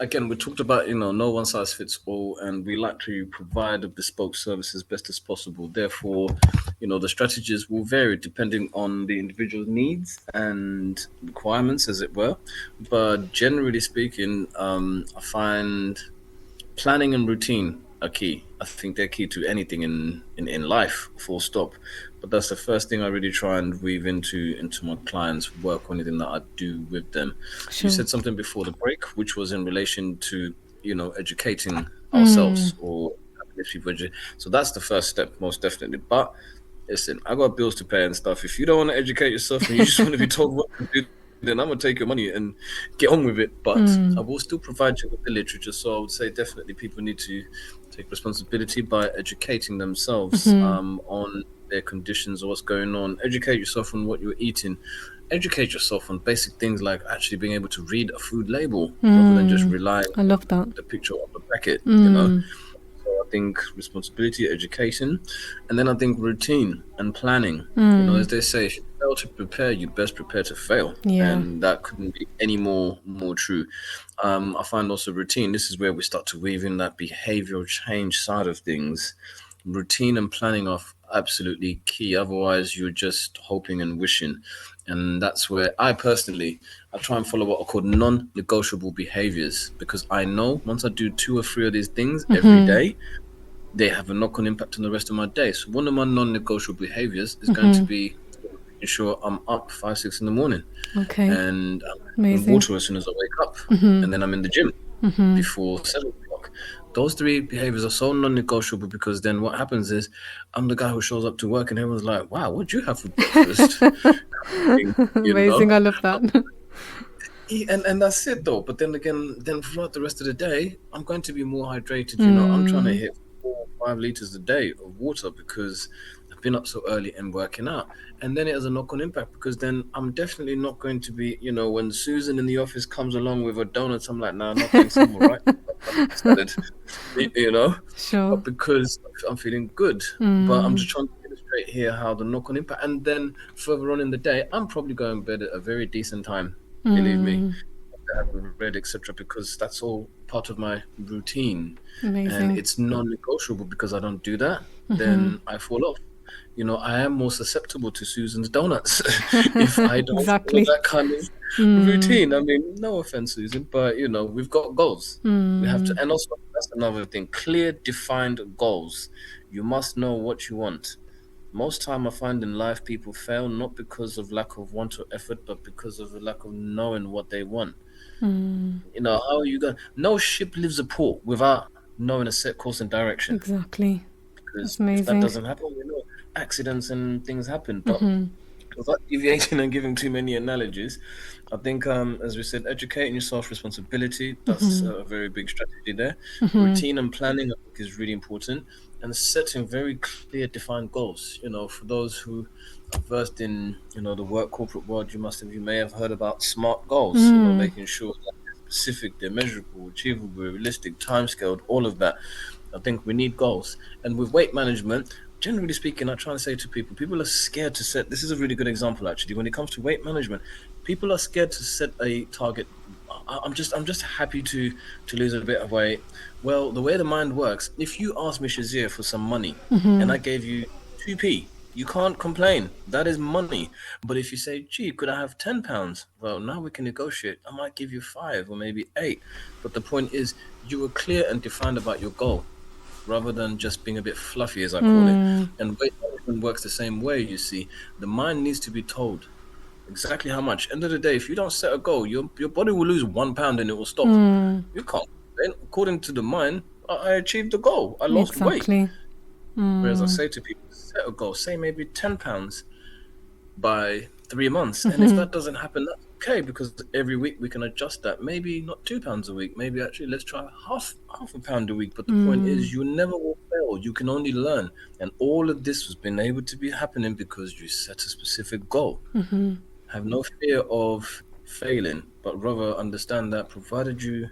again, we talked about, no one size fits all, and we like to provide a bespoke service as best as possible. Therefore, the strategies will vary depending on the individual's needs and requirements, as it were. But generally speaking, I find planning and routine are key. I think they're key to anything in life, full stop. But that's the first thing I really try and weave into my clients' work or anything that I do with them. Sure. You said something before the break, which was in relation to, educating ourselves or people. So that's the first step, most definitely. But listen, I got bills to pay and stuff. If you don't want to educate yourself and you just want to be told what to do, then I'm gonna take your money and get on with it. But I Mm. will still provide you with the literature. So I would say definitely people need to take responsibility by educating themselves Mm-hmm. on their conditions or what's going on. Educate yourself on what you're eating. Educate yourself on basic things like actually being able to read a food label rather than just Mm. relying I on love that. the picture on the packet. Mm. So I think responsibility, education, and then I think routine and planning. As Mm. they say, if you fail to prepare, you best prepare to fail, Yeah. and that couldn't be any more true. I find also routine. This is where we start to weave in that behavioral change side of things. Routine and planning are absolutely key. Otherwise, you're just hoping and wishing, and that's where I try and follow what are called non-negotiable behaviors because I know once I do two or three of these things every Mm-hmm. day, they have a knock-on impact on the rest of my day. So one of my non-negotiable behaviors is going to Mm-hmm. be making sure I'm up 5, 6 in the morning, Okay. and I'm drinking Amazing. water as soon as I wake up, Mm-hmm. and then I'm in the gym Mm-hmm. before 7 o'clock. Those three behaviors are so non-negotiable because then what happens is I'm the guy who shows up to work and everyone's like, "Wow, what'd you have for breakfast?" You know, Amazing. I love that. and that's it though. But then again, then throughout the rest of the day, I'm going to be more hydrated. I'm trying to Mm. hit 4 or 5 liters a day of water because I've been up so early and working out. And then it has a knock-on impact because then I'm definitely not going to be, when Susan in the office comes along with her donuts, I'm like, nah, no thanks, I'm all right. Salad, you know, Sure. but because I'm feeling good. But I'm Mm. just trying to illustrate here how the knock-on impact. And then further on in the day, I'm probably going to bed at a very decent time. Believe me, Mm. have read, etc., because that's all part of my routine, and Amazing. it's non-negotiable. Because I don't do that, Mm-hmm. then I fall off. I am more susceptible to Susan's donuts if I don't follow Exactly. that kind of Mm. routine. I mean, no offense, Susan, but we've got goals. We have to, Mm. and also that's another thing: clear, defined goals. You must know what you want. Most time I find in life people fail not because of lack of want or effort, but because of a lack of knowing what they want. Mm. How are you going? No ship leaves a port without knowing a set course and direction. Exactly. That's Because if that amazing. doesn't happen, accidents and things happen. But Mm-hmm. without deviating and giving too many analogies, I think, as we said, educating yourself responsibility, that's Mm-hmm. a very big strategy there. Mm-hmm. Routine and planning, I think, is really important. And setting very clear, defined goals. For those who are versed in, the work corporate world, you may have heard about SMART goals, Mm. making sure that they're specific, they're measurable, achievable, realistic, time scaled, all of that. I think we need goals. And with weight management, generally speaking, I try to say to people are scared to set. This is a really good example, actually. When it comes to weight management, people are scared to set a target. I'm just happy to lose a bit of weight. Well, the way the mind works, if you ask me, Shazia, for some money, and I gave you 2p, you can't complain. That is money. But if you say, gee, could I have £10? Well, now we can negotiate. I might give you 5 or maybe 8. But the point is, you were clear and defined about your goal rather than just being a bit fluffy, as I call it. Mm. And weight management works the same way, you see. The mind needs to be told exactly how much. End of the day, if you don't set a goal, your body will lose 1 pound and it will stop. Mm. You can't. Then, according to the mind, I achieved the goal. I lost weight. Exactly. Whereas I Mm. say to people, set a goal, say maybe £10 by 3 months. And if Mm-hmm. that doesn't happen, that's okay because every week we can adjust that. Maybe not £2 a week. Maybe actually let's try half a pound a week. But the point Mm. is, you never will fail. You can only learn. And all of this has been able to be happening because you set a specific goal. Mm-hmm. Have no fear of failing, but rather understand that provided you're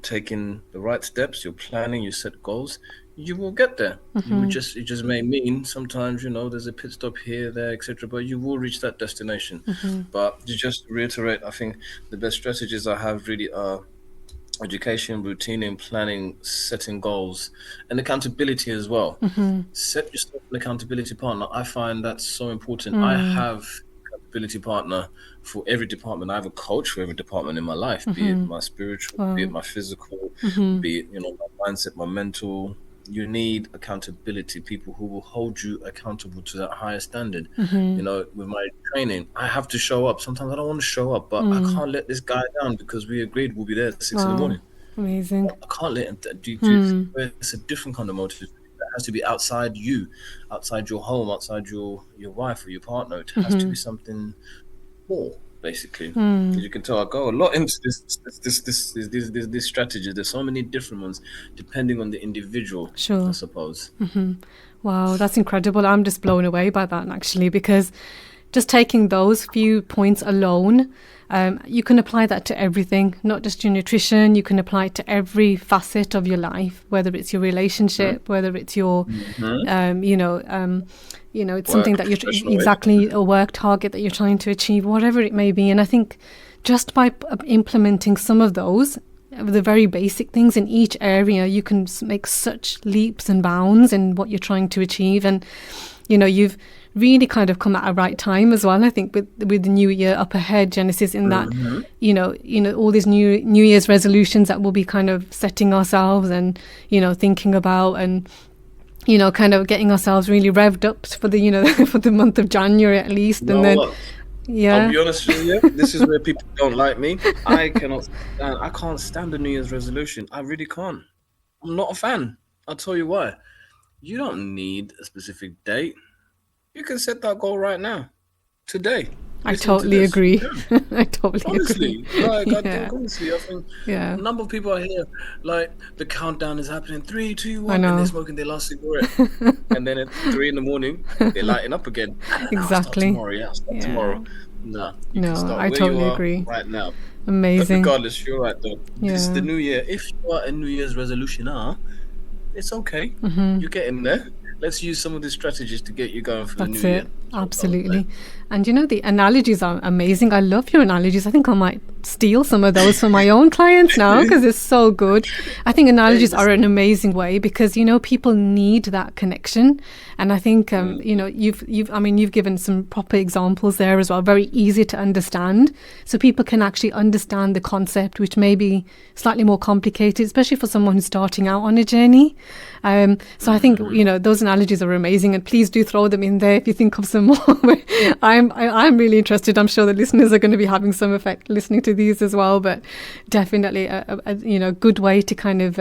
taking the right steps, you're planning, you set goals, you will get there. Mm-hmm. It just may mean sometimes, there's a pit stop here, there, etc., but you will reach that destination. Mm-hmm. But to just reiterate, I think the best strategies I have really are education, routine and planning, setting goals, and accountability as well. Mm-hmm. Set yourself an accountability partner. I find that's so important. I Mm. have accountability partner for every department. I have a coach for every department in my life, be it Mm-hmm. my spiritual, be it Wow. my physical, Mm-hmm. be it, my mindset, my mental. You need accountability, people who will hold you accountable to that higher standard. Mm-hmm. With my training, I have to show up. Sometimes I don't want to show up, but I Mm. can't let this guy down because we agreed we'll be there at 6 in the Wow. morning. Amazing. I can't let him Mm. it's a different kind of motive. It has to be outside you, outside your home, outside your wife or your partner. It has to Mm-hmm. be something more. basically. As you can tell, I go a lot into this strategy. There's so many different ones depending on the individual, I Sure. suppose. Wow, that's incredible. I'm just blown away by that actually, because just taking those few points alone, you can apply that to everything, not just your nutrition. You can apply it to every facet of your life, whether it's your relationship, whether it's your, it's something Work, that you're professional exactly a work target that you're trying to achieve, whatever it may be. And I think just by implementing some of those, the very basic things in each area, you can make such leaps and bounds in what you're trying to achieve. And you've really kind of come at a right time as well, I think, with the new year up ahead, Genesis, in that all these new year's resolutions that we'll be kind of setting ourselves and thinking about, and kind of getting ourselves really revved up for the for the month of January at least. No, And then I'll be honest with you. This is where people don't like me. I can't stand the New Year's resolution. I really can't. I'm not a fan. I'll tell you why. You don't need a specific date. You can set that goal right now, today. I totally agree. Yeah. I totally Honestly, agree. I think honestly, I think Yeah. a number of people are here, like the countdown is happening, 3, 2, 1, I know. and they're smoking their last cigarette, and then at 3 in the morning they're lighting up again. Exactly. I'll start tomorrow. Nah, you can start I where totally you are agree. right now. Amazing. But regardless, you're right though. This is the new year. If you are a New Year's resolutioner, it's okay. You get in there. Let's use some of these strategies to get you going for the new year. Absolutely. And the analogies are amazing. I love your analogies. I think I might steal some of those for my own clients now, because it's so good. I think analogies are an amazing way, because people need that connection. And I think you've given some proper examples there as well, very easy to understand, so people can actually understand the concept, which may be slightly more complicated, especially for someone who's starting out on a journey. So I think those analogies are amazing, and please do throw them in there if you think of some more. I'm really interested. I'm sure the listeners are going to be having some effect listening to these as well. But definitely a good way to kind of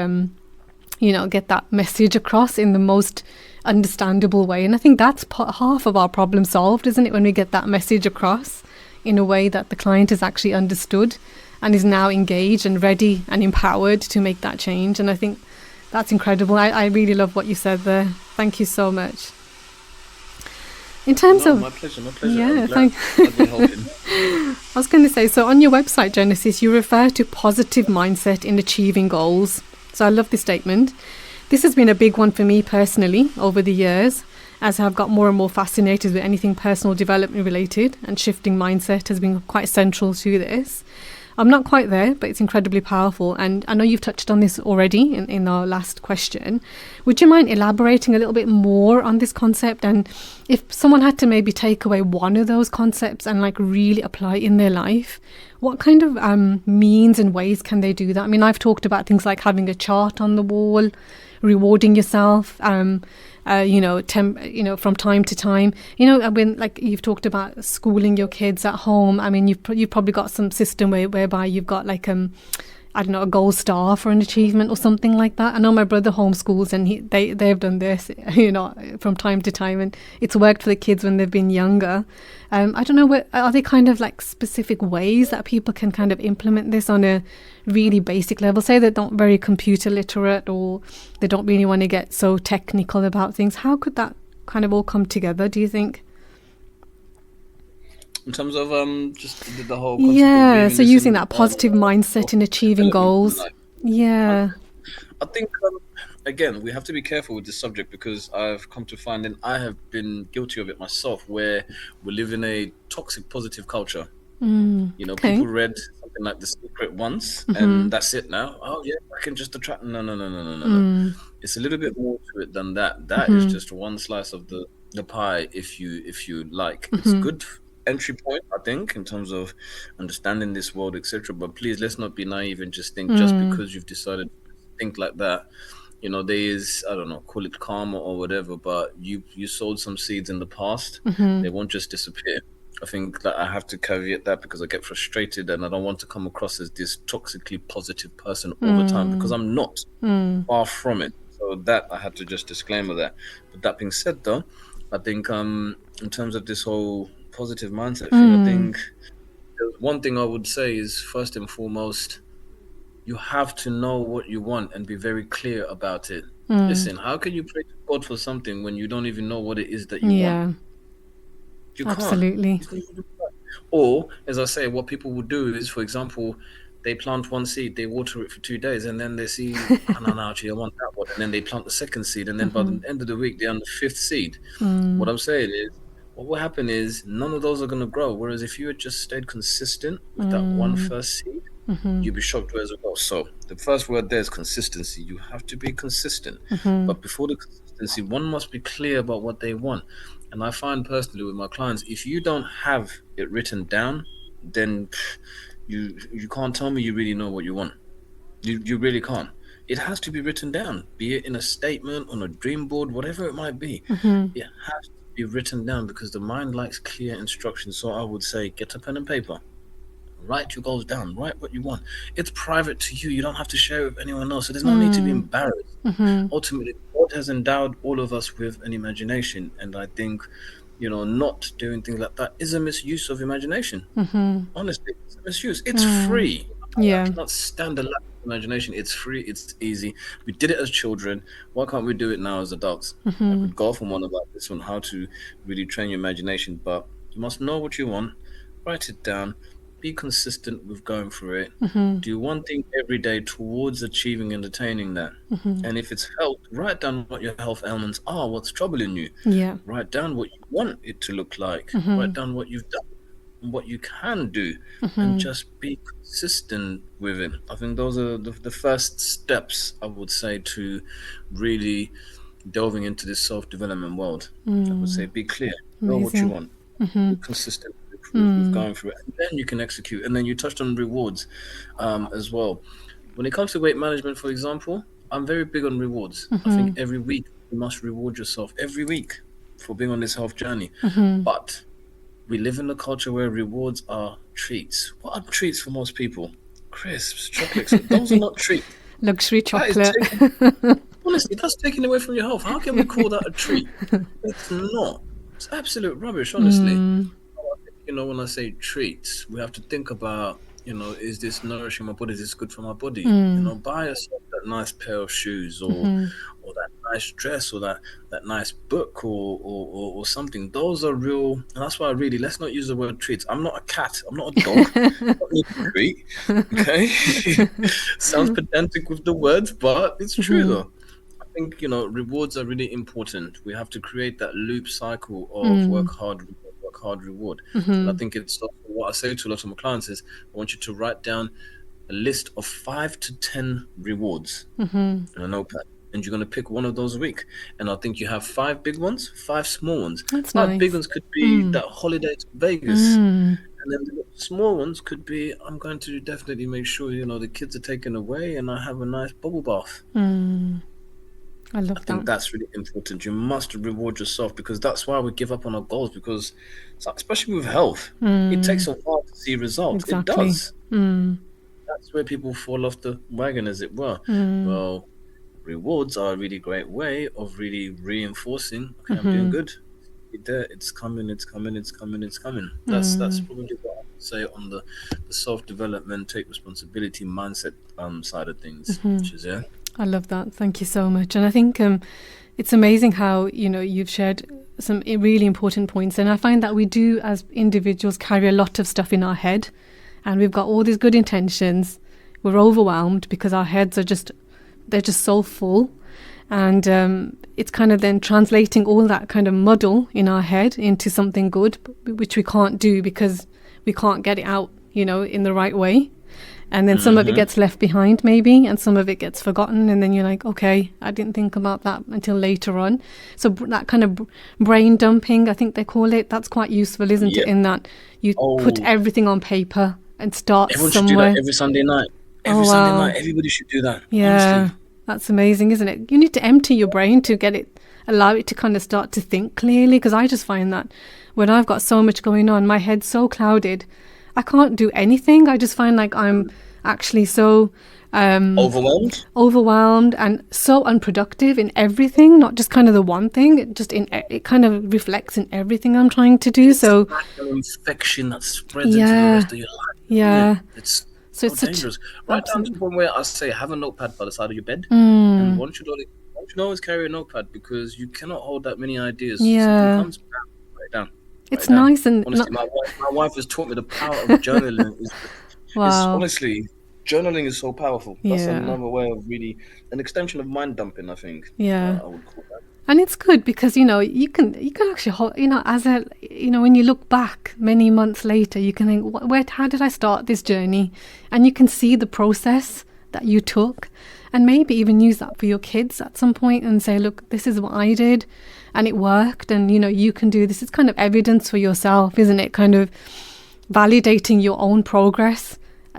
get that message across in the most understandable way. And I think that's half of our problem solved, isn't it? When we get that message across in a way that the client has actually understood and is now engaged and ready and empowered to make that change. And I think that's incredible. I really love what you said there. Thank you so much. In terms of my pleasure. Yeah, I was going to say, so on your website, Genesis, you refer to positive mindset in achieving goals. So I love this statement. This has been a big one for me personally over the years, as I've got more and more fascinated with anything personal development related, and shifting mindset has been quite central to this. I'm not quite there, but it's incredibly powerful. And I know you've touched on this already in our last question. Would you mind elaborating a little bit more on this concept? And if someone had to maybe take away one of those concepts and really apply it in their life, what kind of means and ways can they do that? I mean, I've talked about things like having a chart on the wall, rewarding yourself, from time to time. When you've talked about schooling your kids at home. I mean, you've probably got some system whereby you've got a gold star for an achievement or something like that. I know my brother homeschools, and they've done this, from time to time, and it's worked for the kids when they've been younger. I don't know, are there kind of specific ways that people can kind of implement this on a really basic level? Say they're not very computer literate, or they don't really want to get so technical about things. How could that kind of all come together, do you think? In terms of just the whole concept so using that positive mindset in achieving goals. I think again, we have to be careful with this subject, because I've come to find, and I have been guilty of it myself, where we live in a toxic positive culture. People read something like The Secret once, and that's it now. Oh yeah, I can just attract. No. It's a little bit more to it than that. That is just one slice of the pie, if you like. It's good entry point, I think, in terms of understanding this world, etc. But please, let's not be naive and just think just because you've decided to think like that, there is, I don't know, call it karma or whatever, but you sowed some seeds in the past. They won't just disappear. I think that I have to caveat that, because I get frustrated and I don't want to come across as this toxically positive person all the time, because I'm not. Far from it. So that I had to just disclaimer that. But that being said, though, I think in terms of this whole positive mindset thing, I think one thing I would say is, first and foremost, you have to know what you want and be very clear about it. Listen, how can you pray to God for something when you don't even know what it is that you want? Yeah, You can't. absolutely. Or, as I say, what people will do is, for example, they plant one seed, they water it for 2 days, and then they see, oh, no, actually, I want that one. And then they plant the second seed, and then by the end of the week, they're on the fifth seed. What I'm saying is, what will happen is none of those are going to grow. Whereas if you had just stayed consistent with that one first seed, you'd be shocked where it goes. So the first word there is consistency. You have to be consistent. But before the consistency, one must be clear about what they want. And I find personally with my clients, if you don't have it written down, then you can't tell me you really know what you want. You really can't. It has to be written down, be it in a statement, on a dream board, whatever it might be. It has to be written down because the mind likes clear instructions. So I would say, get a pen and paper. Write your goals down. Write what you want. It's private to you. You don't have to share it with anyone else. So there's no need to be embarrassed. Ultimately, God has endowed all of us with an imagination. And I think, not doing things like that is a misuse of imagination. Honestly, it's a misuse. It's free. Yeah. I cannot stand the lack of imagination. It's free. It's easy. We did it as children. Why can't we do it now as adults? I could go off on one about this, on how to really train your imagination. But you must know what you want. Write it down. Be consistent with going through it. Do one thing every day towards achieving and attaining that. And if it's health, write down what your health ailments are, what's troubling you. Yeah. Write down what you want it to look like. Write down what you've done and what you can do, and just be consistent with it. I think those are the first steps, I would say, to really delving into this self-development world. I would say be clear, know what you want, be consistent with going through it, and then you can execute. And then you touched on rewards as well. When it comes to weight management, for example, I'm very big on rewards. I think every week you must reward yourself every week for being on this health journey. But we live in a culture where rewards are treats. What are treats for most people? Crisps, chocolates. Those are not treats. Luxury chocolate. Honestly, that's taken away from your health. How can we call that a treat? It's not. It's absolute rubbish, honestly. When I say treats, we have to think about, is this nourishing my body? Is this good for my body? Buy yourself that nice pair of shoes or that nice dress or that nice book or something. Those are real. And that's why let's not use the word treats. I'm not a cat. I'm not a dog. I don't need a treat. Okay? Sounds pedantic with the words, but it's true though. I think, rewards are really important. We have to create that loop cycle of work hard, reward. And I think it's what I say to a lot of my clients is, I want you to write down a list of 5 to 10 rewards in a notepad, and you're going to pick one of those a week. And I think you have 5 big ones, 5 small ones. That's 5 nice. big ones could be that holiday to Vegas, and then the small ones could be, I'm going to definitely make sure the kids are taken away and I have a nice bubble bath. I think that's really important. You must reward yourself, because that's why we give up on our goals, because especially with health, it takes a while to see results. Exactly. It does. That's where people fall off the wagon, as it were. Well, rewards are a really great way of really reinforcing, okay, I'm doing good. It's coming. That's probably what I would say on the self-development, take responsibility mindset side of things. Shazia. I love that. Thank you so much. And I think it's amazing how, you've shared some really important points. And I find that we do, as individuals, carry a lot of stuff in our head. And we've got all these good intentions. We're overwhelmed because our heads they're just so full. And it's kind of then translating all that kind of muddle in our head into something good, which we can't do because we can't get it out, in the right way. And then some of it gets left behind maybe, and some of it gets forgotten. And then you're like, okay, I didn't think about that until later on. So that kind of brain dumping, I think they call it, that's quite useful, isn't it? In that you put everything on paper and start Everyone somewhere. Should do that every Sunday night. Sunday night, everybody should do that. Yeah, honestly. That's amazing, isn't it? You need to empty your brain to allow it to kind of start to think clearly. Because I just find that when I've got so much going on, my head's so clouded, I can't do anything. I just find like I'm actually so Overwhelmed. and so unproductive in everything, not just kind of the one thing. It kind of reflects in everything I'm trying to do. It's So like an infection that spreads into the yeah, rest of your life, isn't it? yeah. It's So so it's such dangerous. Right down to absolute. the point where I say have a notepad by the side of your bed, and Mm, one should always carry a notepad because you cannot hold that many ideas. Something yeah, comes, bam, write it down, write it's it down. nice and not Honestly, my wife has taught me the power of journaling. Is wow. honestly, journaling is so powerful. That's Yeah, another way of really an extension of mind dumping. I think yeah. I would call that. And it's good because you can actually as a when you look back many months later, you can think, how did I start this journey? And you can see the process that you took, and maybe even use that for your kids at some point and say, look, this is what I did, and it worked, and you can do this. It's kind of evidence for yourself, isn't it? Kind of validating your own progress.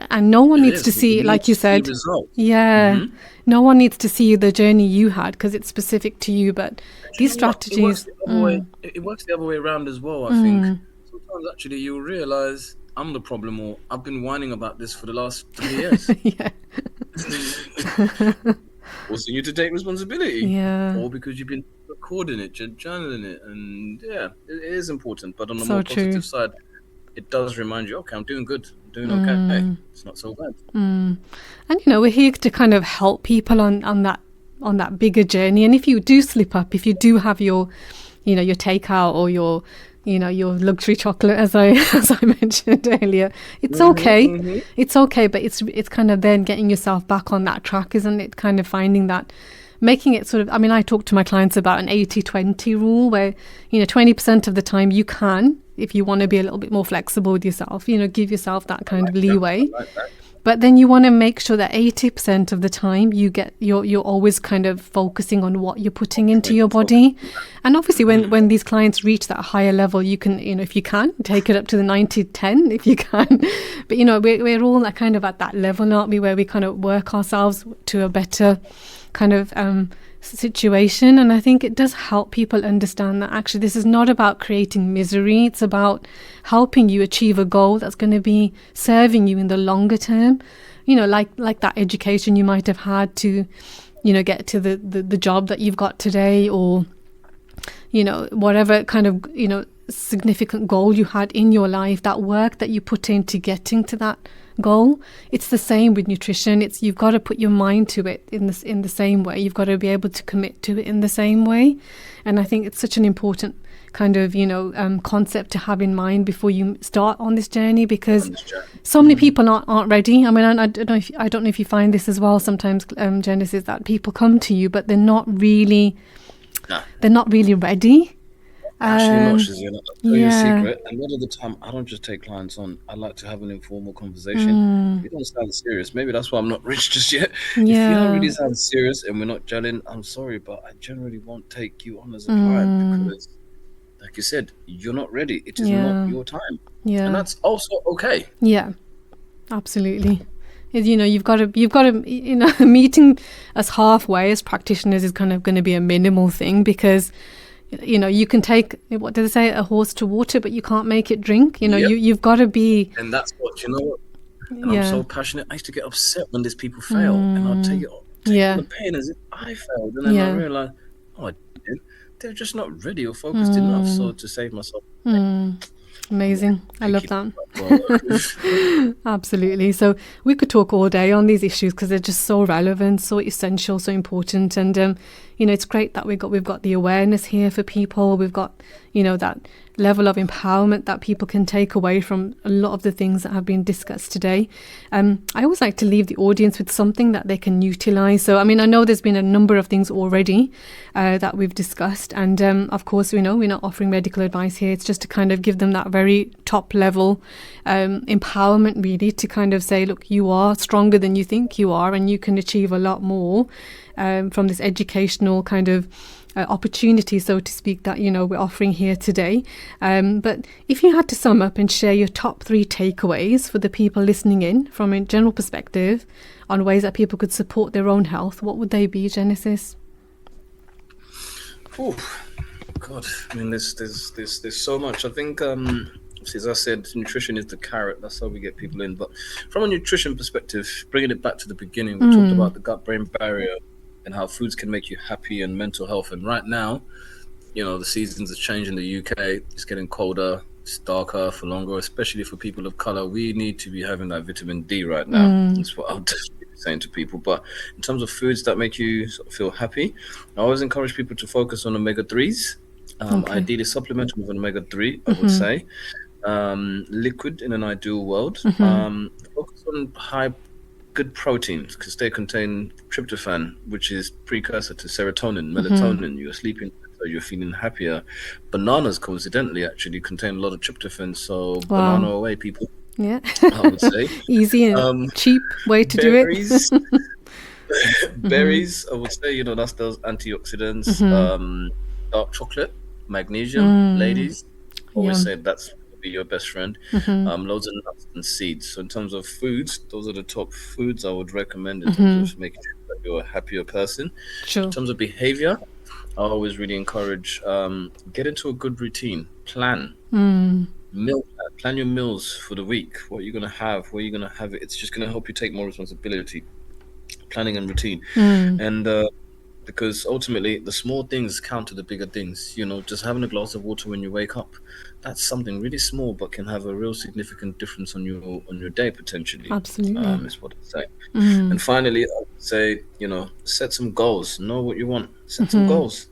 And no one It needs is. to We see it, need like you to see said. results. Yeah. Mm-hmm. No one needs to see the journey you had because it's specific to you. But Do you these know what? It works strategies, the other way. It works the other way around as well. I think sometimes actually you'll realize I'm the problem, or I've been whining about this for the last 3 years. yeah, Forcing you to take responsibility, yeah, or because you've been recording it, journaling it, and yeah, it is important. But on the so more true. positive side, it does remind you, okay, I'm doing good, I'm doing okay. It's not so bad. And we're here to kind of help people on that bigger journey. And if you do slip up, if you do have your your takeout or your luxury chocolate, as I as I mentioned earlier, it's okay. Mm-hmm. It's okay, but it's kind of then getting yourself back on that track, isn't it? Kind of finding that, making it sort of, I mean, I talk to my clients about an 80-20 rule where 20% of the time you can, if you want to be a little bit more flexible with yourself, give yourself that I kind of like that. leeway. I like that. But then you want to make sure that 80% of the time you're always kind of focusing on what you're putting into your body. And obviously when these clients reach that higher level, you can, if you can, take it up to the 90-10 if you can. But we're all kind of at that level, aren't we, where we kind of work ourselves to a better kind of situation. And I think it does help people understand that actually this is not about creating misery. It's about helping you achieve a goal that's going to be serving you in the longer term. Like that education you might have had to get to the job that you've got today, or whatever kind of significant goal you had in your life, that work that you put into getting to that goal. It's the same with nutrition. You've got to put your mind to it in the same way. You've got to be able to commit to it in the same way. And I think it's such an important kind of concept to have in mind before you start on this journey, because so many people aren't ready. I mean, I don't know if you find this as well sometimes, Genesis, that people come to you but they're not really ready. Actually, not Shazia. I'll tell you a Yeah. secret. A lot of the time, I don't just take clients on. I like to have an informal conversation. If you don't sound serious, maybe that's why I'm not rich just yet. If you don't Yeah. really sound serious and we're not gelling, I'm sorry, but I generally won't take you on as a client because, like you said, you're not ready. It is not your time, and that's also okay. Yeah, absolutely. You've got to meeting us halfway as practitioners is kind of going to be a minimal thing, because you can take, what do they say, a horse to water, but you can't make it drink. Yep. You've got to be. And that's what, and I'm so passionate. I used to get upset when these people fail, and I'd take on the pain as if I failed, and then I realized, oh, I did. They're just not ready or focused enough. So to save myself. Amazing. I love that. Absolutely. So we could talk all day on these issues because they're just so relevant, so essential, so important. And, it's great that we've got the awareness here for people. We've got, that level of empowerment that people can take away from a lot of the things that have been discussed today. I always like to leave the audience with something that they can utilize. So, I mean, I know there's been a number of things already that we've discussed. And of course, we're not offering medical advice here. It's just to kind of give them that very top level empowerment, really, to kind of say, look, you are stronger than you think you are, and you can achieve a lot more from this educational kind of opportunity, so to speak, that we're offering here today. But if you had to sum up and share your top 3 takeaways for the people listening in from a general perspective on ways that people could support their own health, what would they be, Genesis? Oh God, I mean, there's so much. I think As I said, nutrition is the carrot. That's how we get people in. But from a nutrition perspective, bringing it back to the beginning, we talked about the gut-brain barrier and how foods can make you happy and mental health. And right now, the seasons are changing in the UK. It's getting colder, it's darker for longer, especially for people of color. We need to be having that vitamin D right now. That's what I'll just be saying to people. But in terms of foods that make you sort of feel happy, I always encourage people to focus on omega-3s. Ideally supplemental with an omega-3, I would say. Liquid in an ideal world. Focus on high good proteins because they contain tryptophan, which is precursor to serotonin, melatonin. You're sleeping better, you're feeling happier. Bananas, coincidentally, actually contain a lot of tryptophan, so banana away, people. Yeah. I would say. Easy and cheap way to berries, do it. berries, I would say, that's those antioxidants. Dark chocolate, magnesium, ladies. Always say that's be your best friend. Loads of nuts and seeds. So in terms of foods, those are the top foods I would recommend in terms of making sure that you're a happier person. Sure. In terms of behavior, I always really encourage get into a good routine. Plan. Plan your meals for the week. What you're gonna have, where you're gonna have it. It's just gonna help you take more responsibility. Planning and routine. And because ultimately the small things count to the bigger things. Just having a glass of water when you wake up, that's something really small but can have a real significant difference on your day potentially. Absolutely. Is what I'd say. And finally, I would say, set some goals. Know what you want. Set some goals.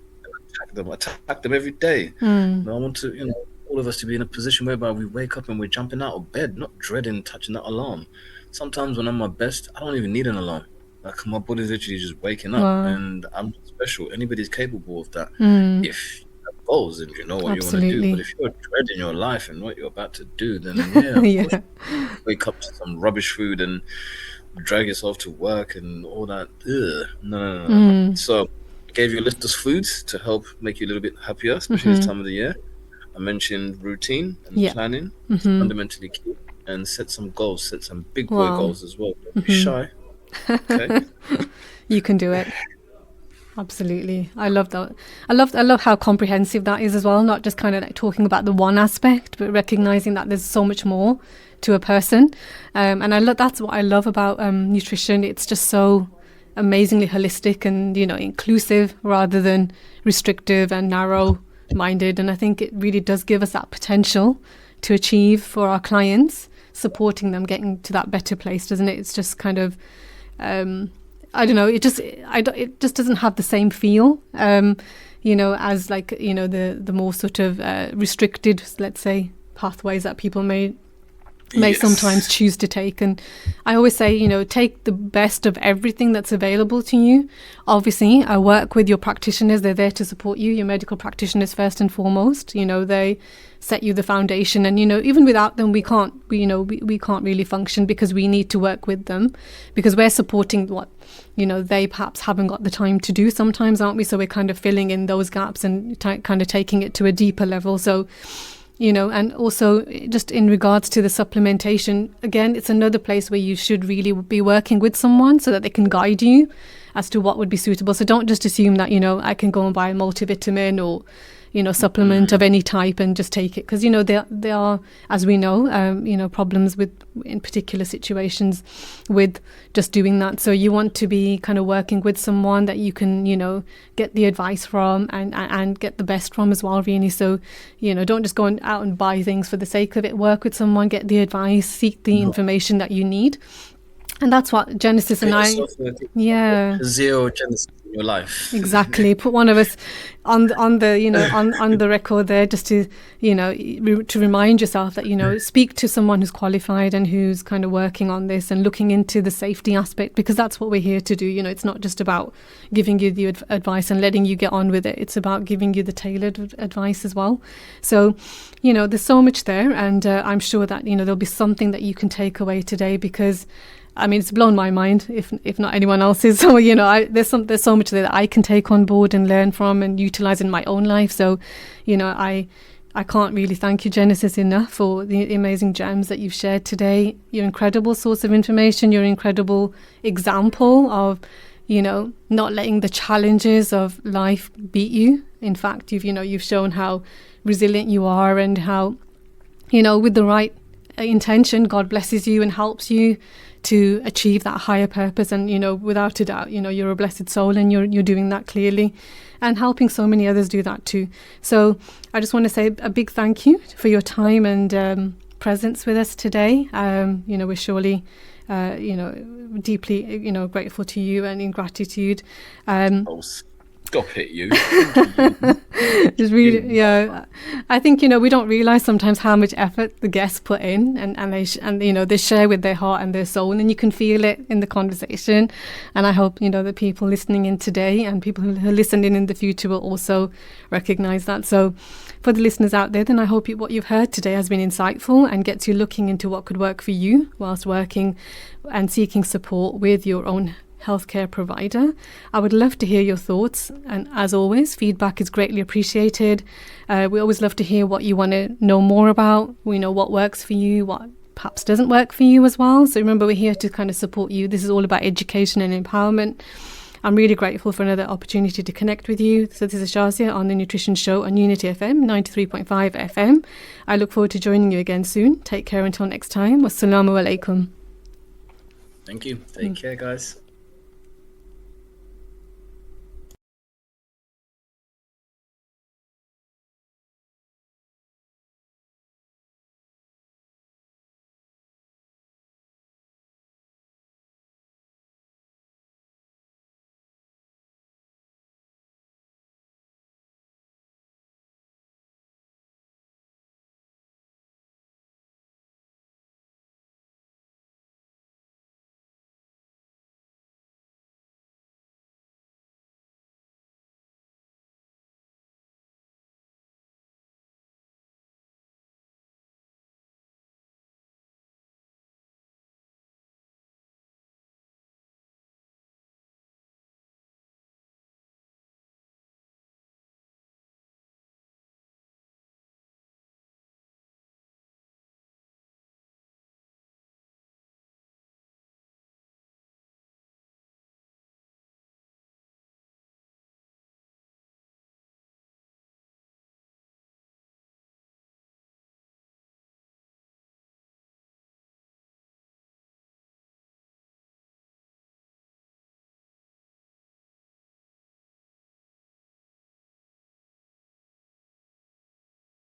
Attack them every day. I want to, all of us to be in a position whereby we wake up and we're jumping out of bed, not dreading touching that alarm. Sometimes when I'm my best, I don't even need an alarm. Like my body's literally just waking up, and I'm not special. Anybody's capable of that if you have goals and you know what you want to do. But if you're dreading your life and what you're about to do, then wake up to some rubbish food and drag yourself to work and all that. No. So I gave you a list of foods to help make you a little bit happier, especially this time of the year. I mentioned routine and planning, fundamentally key, and set some goals, set some big boy goals as well. Don't be shy. Okay. You can do it. Absolutely. I love that. I love how comprehensive that is as well, not just kind of like talking about the one aspect, but recognizing that there's so much more to a person. And that's what I love about nutrition. It's just so amazingly holistic and, inclusive rather than restrictive and narrow-minded. And I think it really does give us that potential to achieve for our clients, supporting them getting to that better place, doesn't it? It's just kind of I don't know, it just doesn't have the same feel as like the more sort of restricted, let's say, pathways that people may sometimes choose to take. And I always say, take the best of everything that's available to you. Obviously, I work with your practitioners. They're there to support you, your medical practitioners first and foremost. They set you the foundation, and even without them we can't really function, because we need to work with them, because we're supporting what they perhaps haven't got the time to do sometimes, aren't we? So we're kind of filling in those gaps and kind of taking it to a deeper level. So and also just in regards to the supplementation, again, it's another place where you should really be working with someone so that they can guide you as to what would be suitable. So don't just assume that I can go and buy a multivitamin or supplement of any type and just take it, because there are, as we know, problems with in particular situations with just doing that. So you want to be kind of working with someone that you can get the advice from and get the best from as well, really. So don't just go out and buy things for the sake of it. Work with someone, get the advice, seek the information that you need. And that's what Genesis and I zero Genesis in your life. Exactly. Put one of us on the on the record there, just to to remind yourself that speak to someone who's qualified and who's kind of working on this and looking into the safety aspect, because that's what we're here to do. It's not just about giving you the advice and letting you get on with it. It's about giving you the tailored advice as well. So there's so much there, and I'm sure that there'll be something that you can take away today, because it's blown my mind, if not anyone else's. So there's so much there that I can take on board and learn from and utilize in my own life. So I can't really thank you, Genesis, enough for the amazing gems that you've shared today. Your incredible source of information, your incredible example of not letting the challenges of life beat you. In fact, you've shown how resilient you are and how with the right intention, God blesses you and helps you to achieve that higher purpose. And, without a doubt, you're a blessed soul, and you're doing that clearly, and helping so many others do that too. So I just want to say a big thank you for your time and presence with us today. We're surely, deeply, grateful to you and in gratitude. Oh, stop it, you. Just really, I think we don't realize sometimes how much effort the guests put in, and they share with their heart and their soul, and you can feel it in the conversation. And I hope the people listening in today and people who listen in the future will also recognize that. So for the listeners out there, then I hope what you've heard today has been insightful and gets you looking into what could work for you whilst working and seeking support with your own healthcare provider. I would love to hear your thoughts, and as always, feedback is greatly appreciated. We always love to hear what you want to know more about. We know what works for you, what perhaps doesn't work for you as well. So remember, we're here to kind of support you. This is all about education and empowerment. I'm really grateful for another opportunity to connect with you. So this is Shazia on the Nutrition Show on Unity FM 93.5 FM. I look forward to joining you again soon. Take care until next time. Wassalamu alaikum. Thank you. Take care, guys.